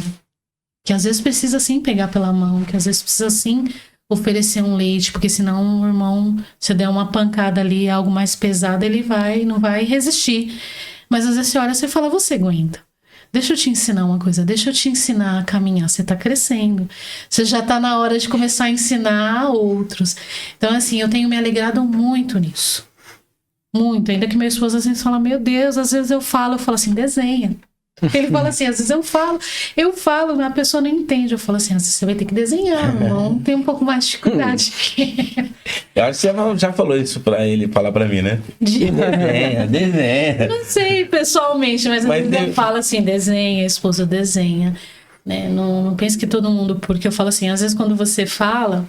Que às vezes precisa sim pegar pela mão, que às vezes precisa sim oferecer um leite, porque senão o irmão, se der uma pancada ali, algo mais pesado, ele não vai resistir. Mas às vezes você olha e fala, você aguenta. Deixa eu te ensinar uma coisa, deixa eu te ensinar a caminhar, você tá crescendo. Você já tá na hora de começar a ensinar outros. Então assim, eu tenho me alegrado muito nisso. Muito, ainda que meu esposo às vezes fala, meu Deus, às vezes eu falo assim, desenha. Ele fala assim, às vezes eu falo, a pessoa não entende. Eu falo assim, às vezes você vai ter que desenhar, não tem um pouco mais de dificuldade. Eu acho que você já falou isso pra ele falar pra mim, né? Desenha. Não sei pessoalmente, mas às vezes eu falo assim, desenha, a esposa desenha. Né? Não pense que todo mundo, porque eu falo assim, às vezes quando você fala,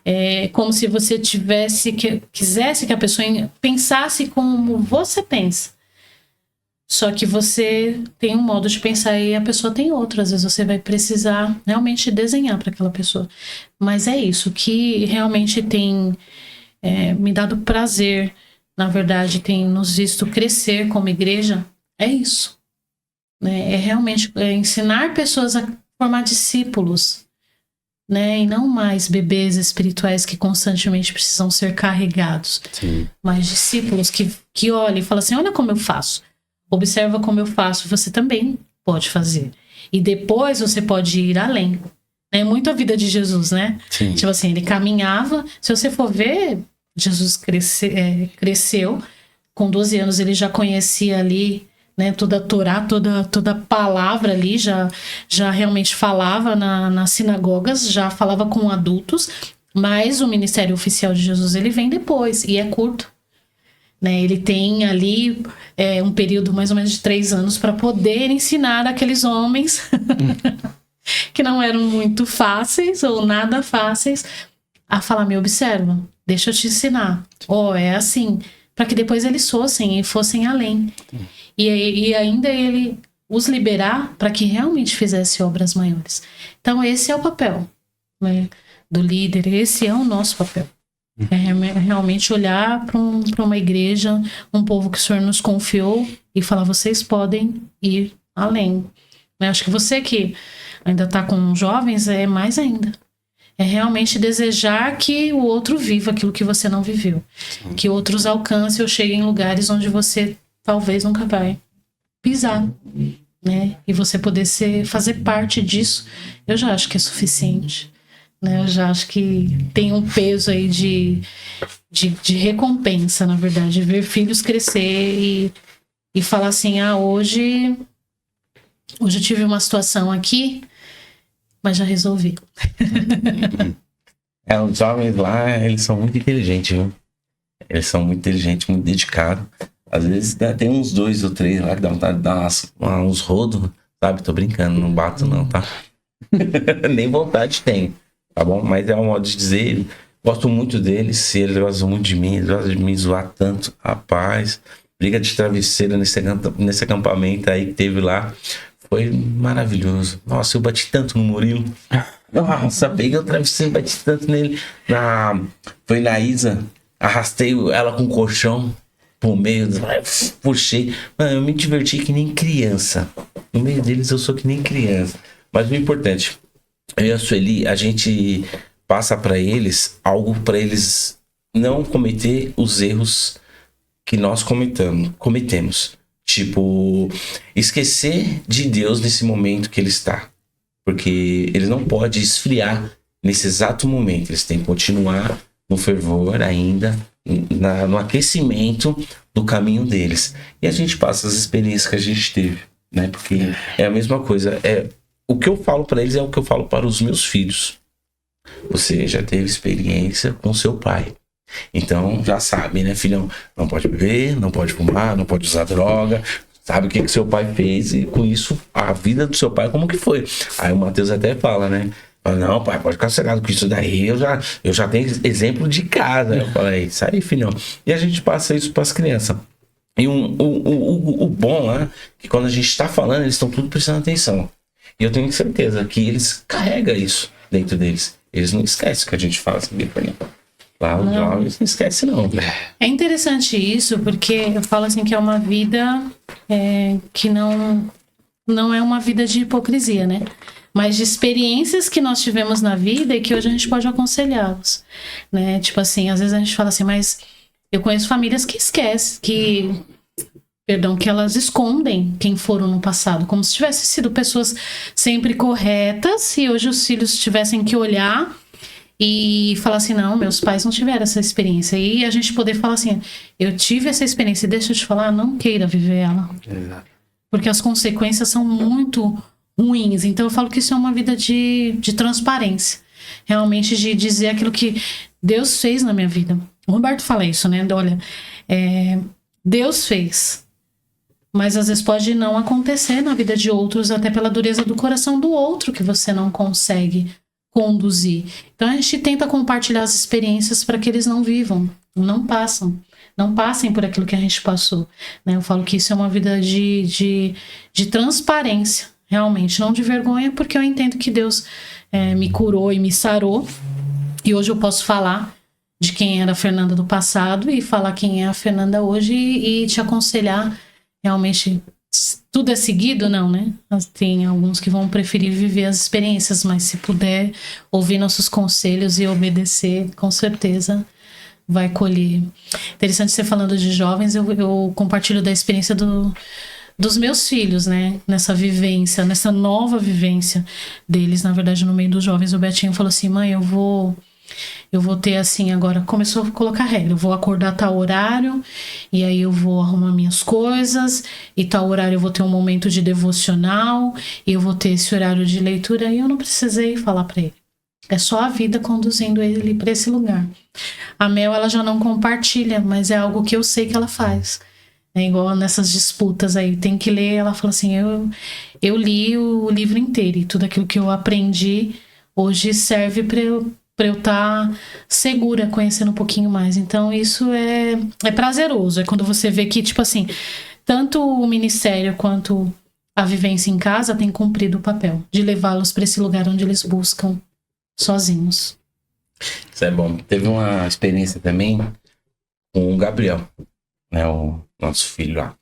é como se você quisesse que a pessoa pensasse como você pensa. Só que você tem um modo de pensar e a pessoa tem outro. Às vezes você vai precisar realmente desenhar para aquela pessoa. Mas é isso, que realmente tem me dado prazer na verdade, tem nos visto crescer como igreja, é isso. Né? É realmente ensinar pessoas a formar discípulos, né? E não mais bebês espirituais que constantemente precisam ser carregados. Sim. Mas discípulos que olham e falam assim, olha como eu faço. Observa como eu faço, você também pode fazer. E depois você pode ir além. É muito a vida de Jesus, né? Sim. Tipo assim, ele caminhava. Se você for ver, Jesus cresceu. Com 12 anos ele já conhecia ali, né, toda a Torá, toda a palavra ali, já realmente falava nas sinagogas, já falava com adultos. Mas o ministério oficial de Jesus, ele vem depois, e é curto. Né, ele tem ali um período mais ou menos de 3 anos para poder ensinar aqueles homens que não eram muito fáceis ou nada fáceis a falar, me observa, deixa eu te ensinar. É assim, para que depois eles fossem além. E ainda ele os liberar para que realmente fizesse obras maiores. Então esse é o papel, né, do líder, esse é o nosso papel. É realmente olhar para uma igreja, um povo que o Senhor nos confiou e falar, vocês podem ir além. Eu acho que você que ainda está com jovens, é mais ainda. É realmente desejar que o outro viva aquilo que você não viveu. Sim. Que outros alcancem ou cheguem em lugares onde você talvez nunca vai pisar. Né? E você poder fazer parte disso, eu já acho que é suficiente. Né? Eu já acho que tem um peso aí de recompensa, na verdade. Ver filhos crescer e falar assim, hoje eu tive uma situação aqui, mas já resolvi. Os jovens lá, eles são muito inteligentes, viu? Eles são muito inteligentes, muito dedicados. Às vezes tem uns 2 ou 3 lá que dá vontade de dar uns rodos, sabe? Tô brincando, não bato não, tá? Nem vontade tem, tá bom? Mas é um modo de dizer, gosto muito deles, eles gostam muito de mim, eles gostam de me zoar tanto. Rapaz, briga de travesseiro nesse acampamento aí que teve lá. Foi maravilhoso. Nossa, eu bati tanto no Murilo. Nossa, peguei o travesseiro, bati tanto nele. Foi na Isa. Arrastei ela com o colchão pro meio. Puxei. Mano, eu me diverti que nem criança. No meio deles eu sou que nem criança. Mas o importante, eu e a Sueli, a gente passa para eles algo para eles não cometer os erros que nós cometemos. Tipo, esquecer de Deus nesse momento que ele está. Porque ele não pode esfriar nesse exato momento. Eles têm que continuar no fervor ainda, no aquecimento do caminho deles. E a gente passa as experiências que a gente teve, né? Porque é a mesma coisa. O que eu falo para eles é o que eu falo para os meus filhos. Você já teve experiência com seu pai. Então já sabe, né, filhão? Não pode beber, não pode fumar, não pode usar droga. Sabe o que seu pai fez e com isso a vida do seu pai como que foi. Aí o Matheus até fala, né? Não, pai, pode ficar sossegado com isso daí. Eu já tenho exemplo de casa. Eu falei, isso aí, filhão. E a gente passa isso para as crianças. E o bom é que quando a gente está falando, eles estão tudo prestando atenção. E eu tenho certeza que eles carregam isso dentro deles. Eles não esquecem o que a gente fala, sabe? Lá os jovens não esquecem, não. É interessante isso, porque eu falo assim que é uma vida que não é uma vida de hipocrisia, né? Mas de experiências que nós tivemos na vida e que hoje a gente pode aconselhá-los, né? Tipo assim, às vezes a gente fala assim, mas eu conheço famílias que esquecem, que elas escondem quem foram no passado, como se tivessem sido pessoas sempre corretas e hoje os filhos tivessem que olhar e falar assim, não, meus pais não tiveram essa experiência. E a gente poder falar assim, eu tive essa experiência e deixa eu te falar, não queira viver ela. Exato. Porque as consequências são muito ruins. Então eu falo que isso é uma vida de transparência. Realmente de dizer aquilo que Deus fez na minha vida. O Roberto fala isso, né? Olha, Deus fez. Mas às vezes pode não acontecer na vida de outros, até pela dureza do coração do outro, que você não consegue conduzir. Então a gente tenta compartilhar as experiências para que eles não vivam, não passem por aquilo que a gente passou, né? Eu falo que isso é uma vida de transparência, realmente, não de vergonha, porque eu entendo que Deus me curou e me sarou, e hoje eu posso falar de quem era a Fernanda do passado e falar quem é a Fernanda hoje e te aconselhar realmente. Tudo é seguido, não, né? Tem alguns que vão preferir viver as experiências, mas se puder ouvir nossos conselhos e obedecer, com certeza vai colher. Interessante você falando de jovens, eu compartilho da experiência dos meus filhos, né? Nessa vivência, nessa nova vivência deles, na verdade, no meio dos jovens. O Betinho falou assim, mãe, eu vou ter assim agora, começou a colocar regra, eu vou acordar tal horário, e aí eu vou arrumar minhas coisas, e tal horário eu vou ter um momento de devocional, e eu vou ter esse horário de leitura, e eu não precisei falar para ele. É só a vida conduzindo ele para esse lugar. A Mel, ela já não compartilha, mas é algo que eu sei que ela faz. É igual nessas disputas aí, tem que ler, ela fala assim, eu li o livro inteiro, e tudo aquilo que eu aprendi hoje serve para eu estar segura, conhecendo um pouquinho mais. Então, isso é prazeroso. É quando você vê que, tipo assim, tanto o ministério quanto a vivência em casa tem cumprido o papel de levá-los para esse lugar onde eles buscam sozinhos. Isso é bom. Teve uma experiência também com o Gabriel, né? O nosso filho lá.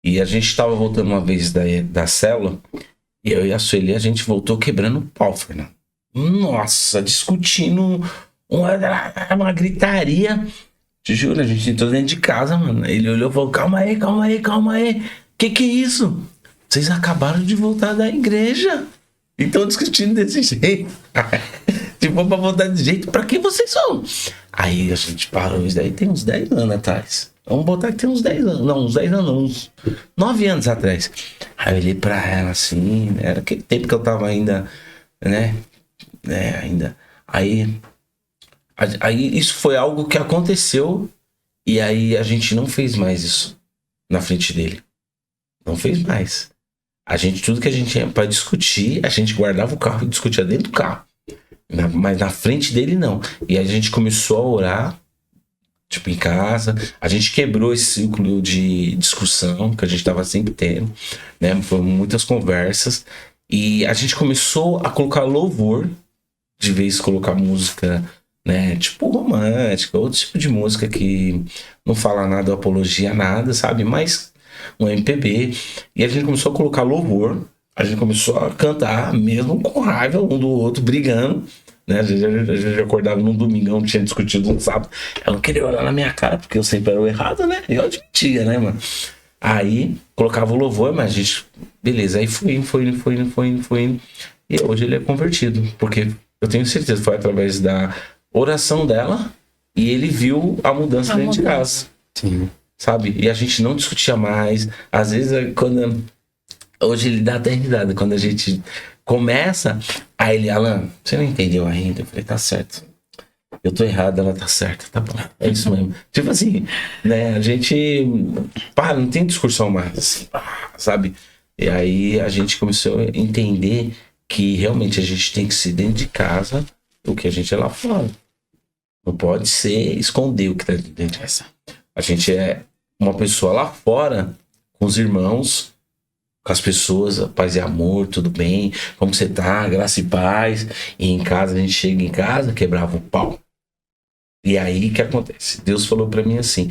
E a gente estava voltando uma vez da célula, e eu e a Sueli, a gente voltou quebrando o pau, Fernando. Nossa, discutindo uma gritaria. Te juro, a gente entrou dentro de casa, mano. Ele olhou e falou, calma aí. Que é isso? Vocês acabaram de voltar da igreja e estão discutindo desse jeito. Tipo, pra voltar desse jeito, pra que vocês são? Aí a gente parou, isso daí tem uns 10 anos atrás. Vamos botar que tem uns 10 anos. Não, uns 10 anos não, uns 9 anos atrás. Aí eu olhei pra ela assim, né? Era aquele tempo que eu tava ainda, né? Ainda. Aí isso foi algo que aconteceu e aí a gente não fez mais isso na frente dele. Não fez mais. Tudo que a gente tinha pra discutir, a gente guardava o carro e discutia dentro do carro. Mas na frente dele não. E aí a gente começou a orar, tipo, em casa. A gente quebrou esse círculo de discussão que a gente tava sempre tendo, né? Foram muitas conversas. E a gente começou a colocar louvor, de vez colocar música, né, tipo romântica, outro tipo de música que não fala nada, apologia, nada, sabe? Mas um MPB. E a gente começou a colocar louvor, a gente começou a cantar, mesmo com raiva um do outro, brigando, né? A gente acordava num domingão, tinha discutido um sábado. Ela não queria olhar na minha cara, porque eu sempre era o errado, né? Eu admitia, né, mano? Aí colocava o louvor, mas a gente, beleza, aí foi indo. E hoje ele é convertido, porque eu tenho certeza, foi através da oração dela e ele viu a mudança dentro de casa. Sim. Sabe? E a gente não discutia mais. Às vezes, hoje ele dá até risada. Quando a gente começa, aí ele, Alan, você não entendeu ainda? Eu falei, tá certo. Eu tô errado, ela tá certa, tá bom. É isso mesmo. Tipo assim, né? A gente, não tem discussão mais, assim, sabe? E aí a gente começou a entender que realmente a gente tem que ser dentro de casa o que a gente é lá fora. Não pode ser esconder o que tá dentro de casa. A gente é uma pessoa lá fora, com os irmãos, com as pessoas, paz e amor, tudo bem, como você tá, graça e paz. E em casa, a gente chega em casa, quebrava o pau. E aí, o que acontece? Deus falou pra mim assim,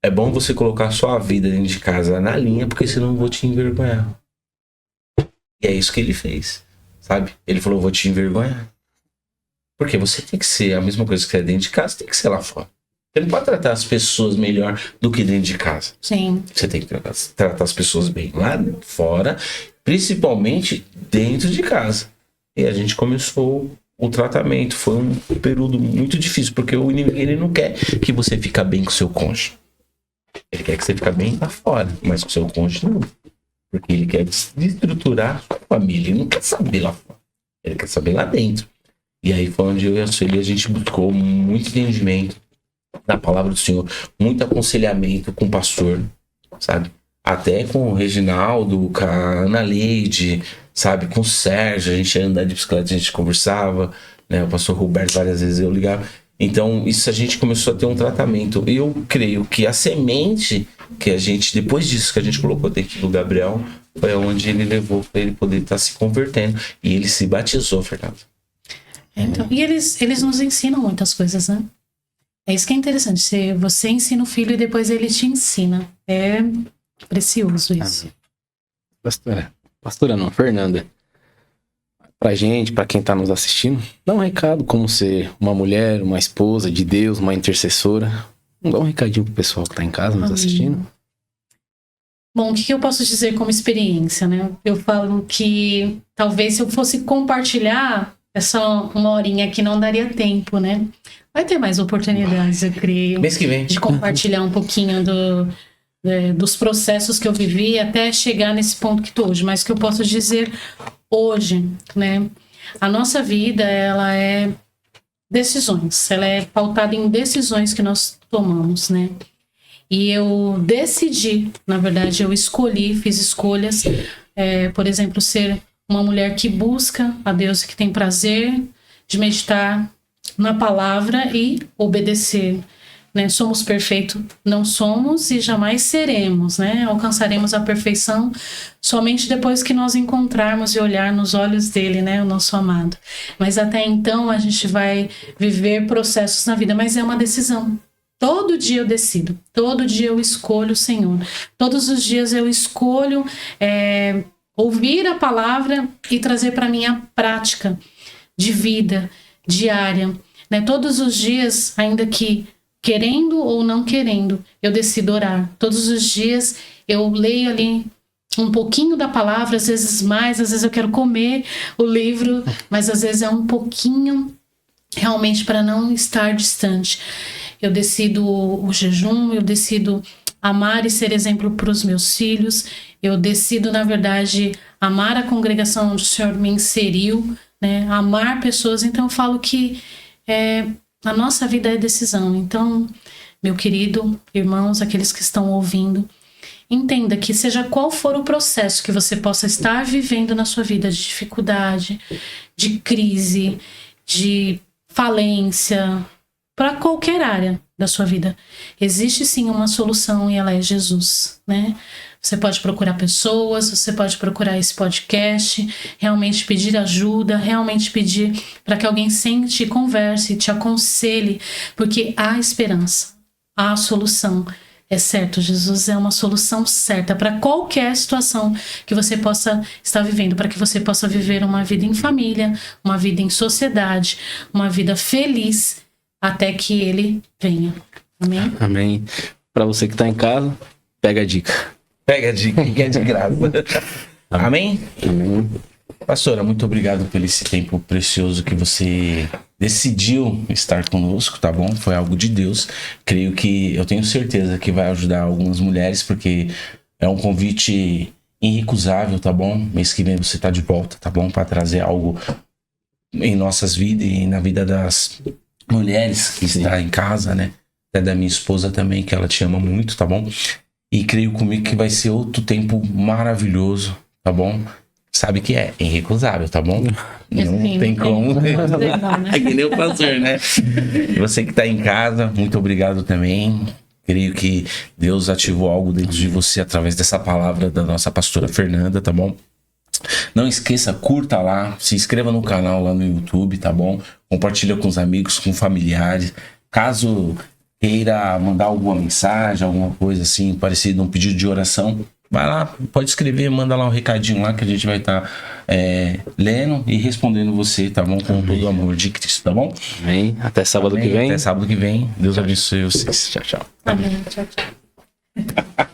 é bom você colocar sua vida dentro de casa na linha, porque senão eu vou te envergonhar. E é isso que ele fez, sabe? Ele falou, eu vou te envergonhar. Porque você tem que ser a mesma coisa que você é dentro de casa, tem que ser lá fora. Você não pode tratar as pessoas melhor do que dentro de casa. Sim. Você tem que tratar as pessoas bem lá fora, principalmente dentro de casa. E a gente começou o tratamento. Foi um período muito difícil, porque o inimigo, ele não quer que você fique bem com o seu cônjuge. Ele quer que você fique bem lá fora, mas com o seu cônjuge não. Porque ele quer desestruturar a sua família. Ele não quer saber lá fora. Ele quer saber lá dentro. E aí foi onde eu e a Sueli, a gente buscou muito entendimento da palavra do Senhor, muito aconselhamento com o pastor, sabe? Até com o Reginaldo, com a Ana Leide, sabe? Com o Sérgio, a gente ia andar de bicicleta, a gente conversava, né? O pastor Roberto, várias vezes eu ligava. Então, isso a gente começou a ter um tratamento. Eu creio que a semente que a gente, depois disso que a gente colocou dentro do Gabriel, foi onde ele levou para ele poder estar se convertendo. E ele se batizou, Fernando. Então, e eles nos ensinam muitas coisas, né? É isso que é interessante. Você ensina o filho e depois ele te ensina. É precioso isso. Pastora não, Fernanda. Pra gente, pra quem tá nos assistindo, dá um recado como ser uma mulher, uma esposa de Deus, uma intercessora. Dá um recadinho pro pessoal que tá em casa nos assistindo. Bom, o que eu posso dizer como experiência, né? Eu falo que talvez se eu fosse compartilhar essa uma horinha aqui não daria tempo, né? Vai ter mais oportunidades, eu creio. Mês que vem. De compartilhar um pouquinho dos processos que eu vivi até chegar nesse ponto que estou hoje. Mas o que eu posso dizer hoje, né? A nossa vida, ela é decisões. Ela é pautada em decisões que nós tomamos, né? E eu decidi, na verdade, eu escolhi, fiz escolhas, por exemplo, ser uma mulher que busca a Deus e que tem prazer de meditar na palavra e obedecer, né? Somos perfeitos, não somos e jamais seremos, né? Alcançaremos a perfeição somente depois que nós encontrarmos e olhar nos olhos dele, né? O nosso amado. Mas até então a gente vai viver processos na vida, mas é uma decisão. Todo dia eu decido, todo dia eu escolho o Senhor. Todos os dias eu escolho ouvir a palavra e trazer para minha prática de vida diária, né? Todos os dias, ainda que querendo ou não querendo, eu decido orar. Todos os dias eu leio ali um pouquinho da palavra, às vezes mais, às vezes eu quero comer o livro, mas às vezes é um pouquinho realmente para não estar distante. Eu decido o jejum, eu decido amar e ser exemplo para os meus filhos, eu decido, na verdade, amar a congregação onde o Senhor me inseriu, né? Amar pessoas. Então eu falo que a nossa vida é decisão. Então, meu querido, irmãos, aqueles que estão ouvindo, entenda que seja qual for o processo que você possa estar vivendo na sua vida, de dificuldade, de crise, de falência, para qualquer área da sua vida, existe sim uma solução e ela é Jesus, né? Você pode procurar pessoas, você pode procurar esse podcast, realmente pedir ajuda, realmente pedir para que alguém sente, converse, te aconselhe, porque há esperança, há solução. É certo, Jesus é uma solução certa para qualquer situação que você possa estar vivendo, para que você possa viver uma vida em família, uma vida em sociedade, uma vida feliz, até que ele venha. Amém? Amém. Para você que tá em casa, pega a dica. Pega a dica, que é de graça. Amém? Amém. Pastora, muito obrigado por esse tempo precioso que você decidiu estar conosco, tá bom? Foi algo de Deus. Creio que, eu tenho certeza que vai ajudar algumas mulheres, porque é um convite irrecusável, tá bom? Mês que vem você tá de volta, tá bom? Para trazer algo em nossas vidas e na vida das mulheres que está em casa, né? Até da minha esposa também, que ela te ama muito, tá bom? E creio comigo que vai ser outro tempo maravilhoso, tá bom? Sabe que é irrecusável, tá bom? Não tem como. É que nem o pastor, né? E você que tá em casa, muito obrigado também. Creio que Deus ativou algo dentro de você através dessa palavra da nossa pastora Fernanda, tá bom? Não esqueça, curta lá, se inscreva no canal lá no YouTube, tá bom? Compartilha com os amigos, com familiares. Caso queira mandar alguma mensagem, alguma coisa assim, parecido, um pedido de oração, vai lá, pode escrever, manda lá um recadinho lá que a gente vai estar lendo e respondendo você, tá bom? Com todo o amor de Cristo, tá bom? Amém. Até sábado que vem. Até sábado que vem. Deus abençoe vocês. Tchau, tchau. Amém. Tchau, tchau.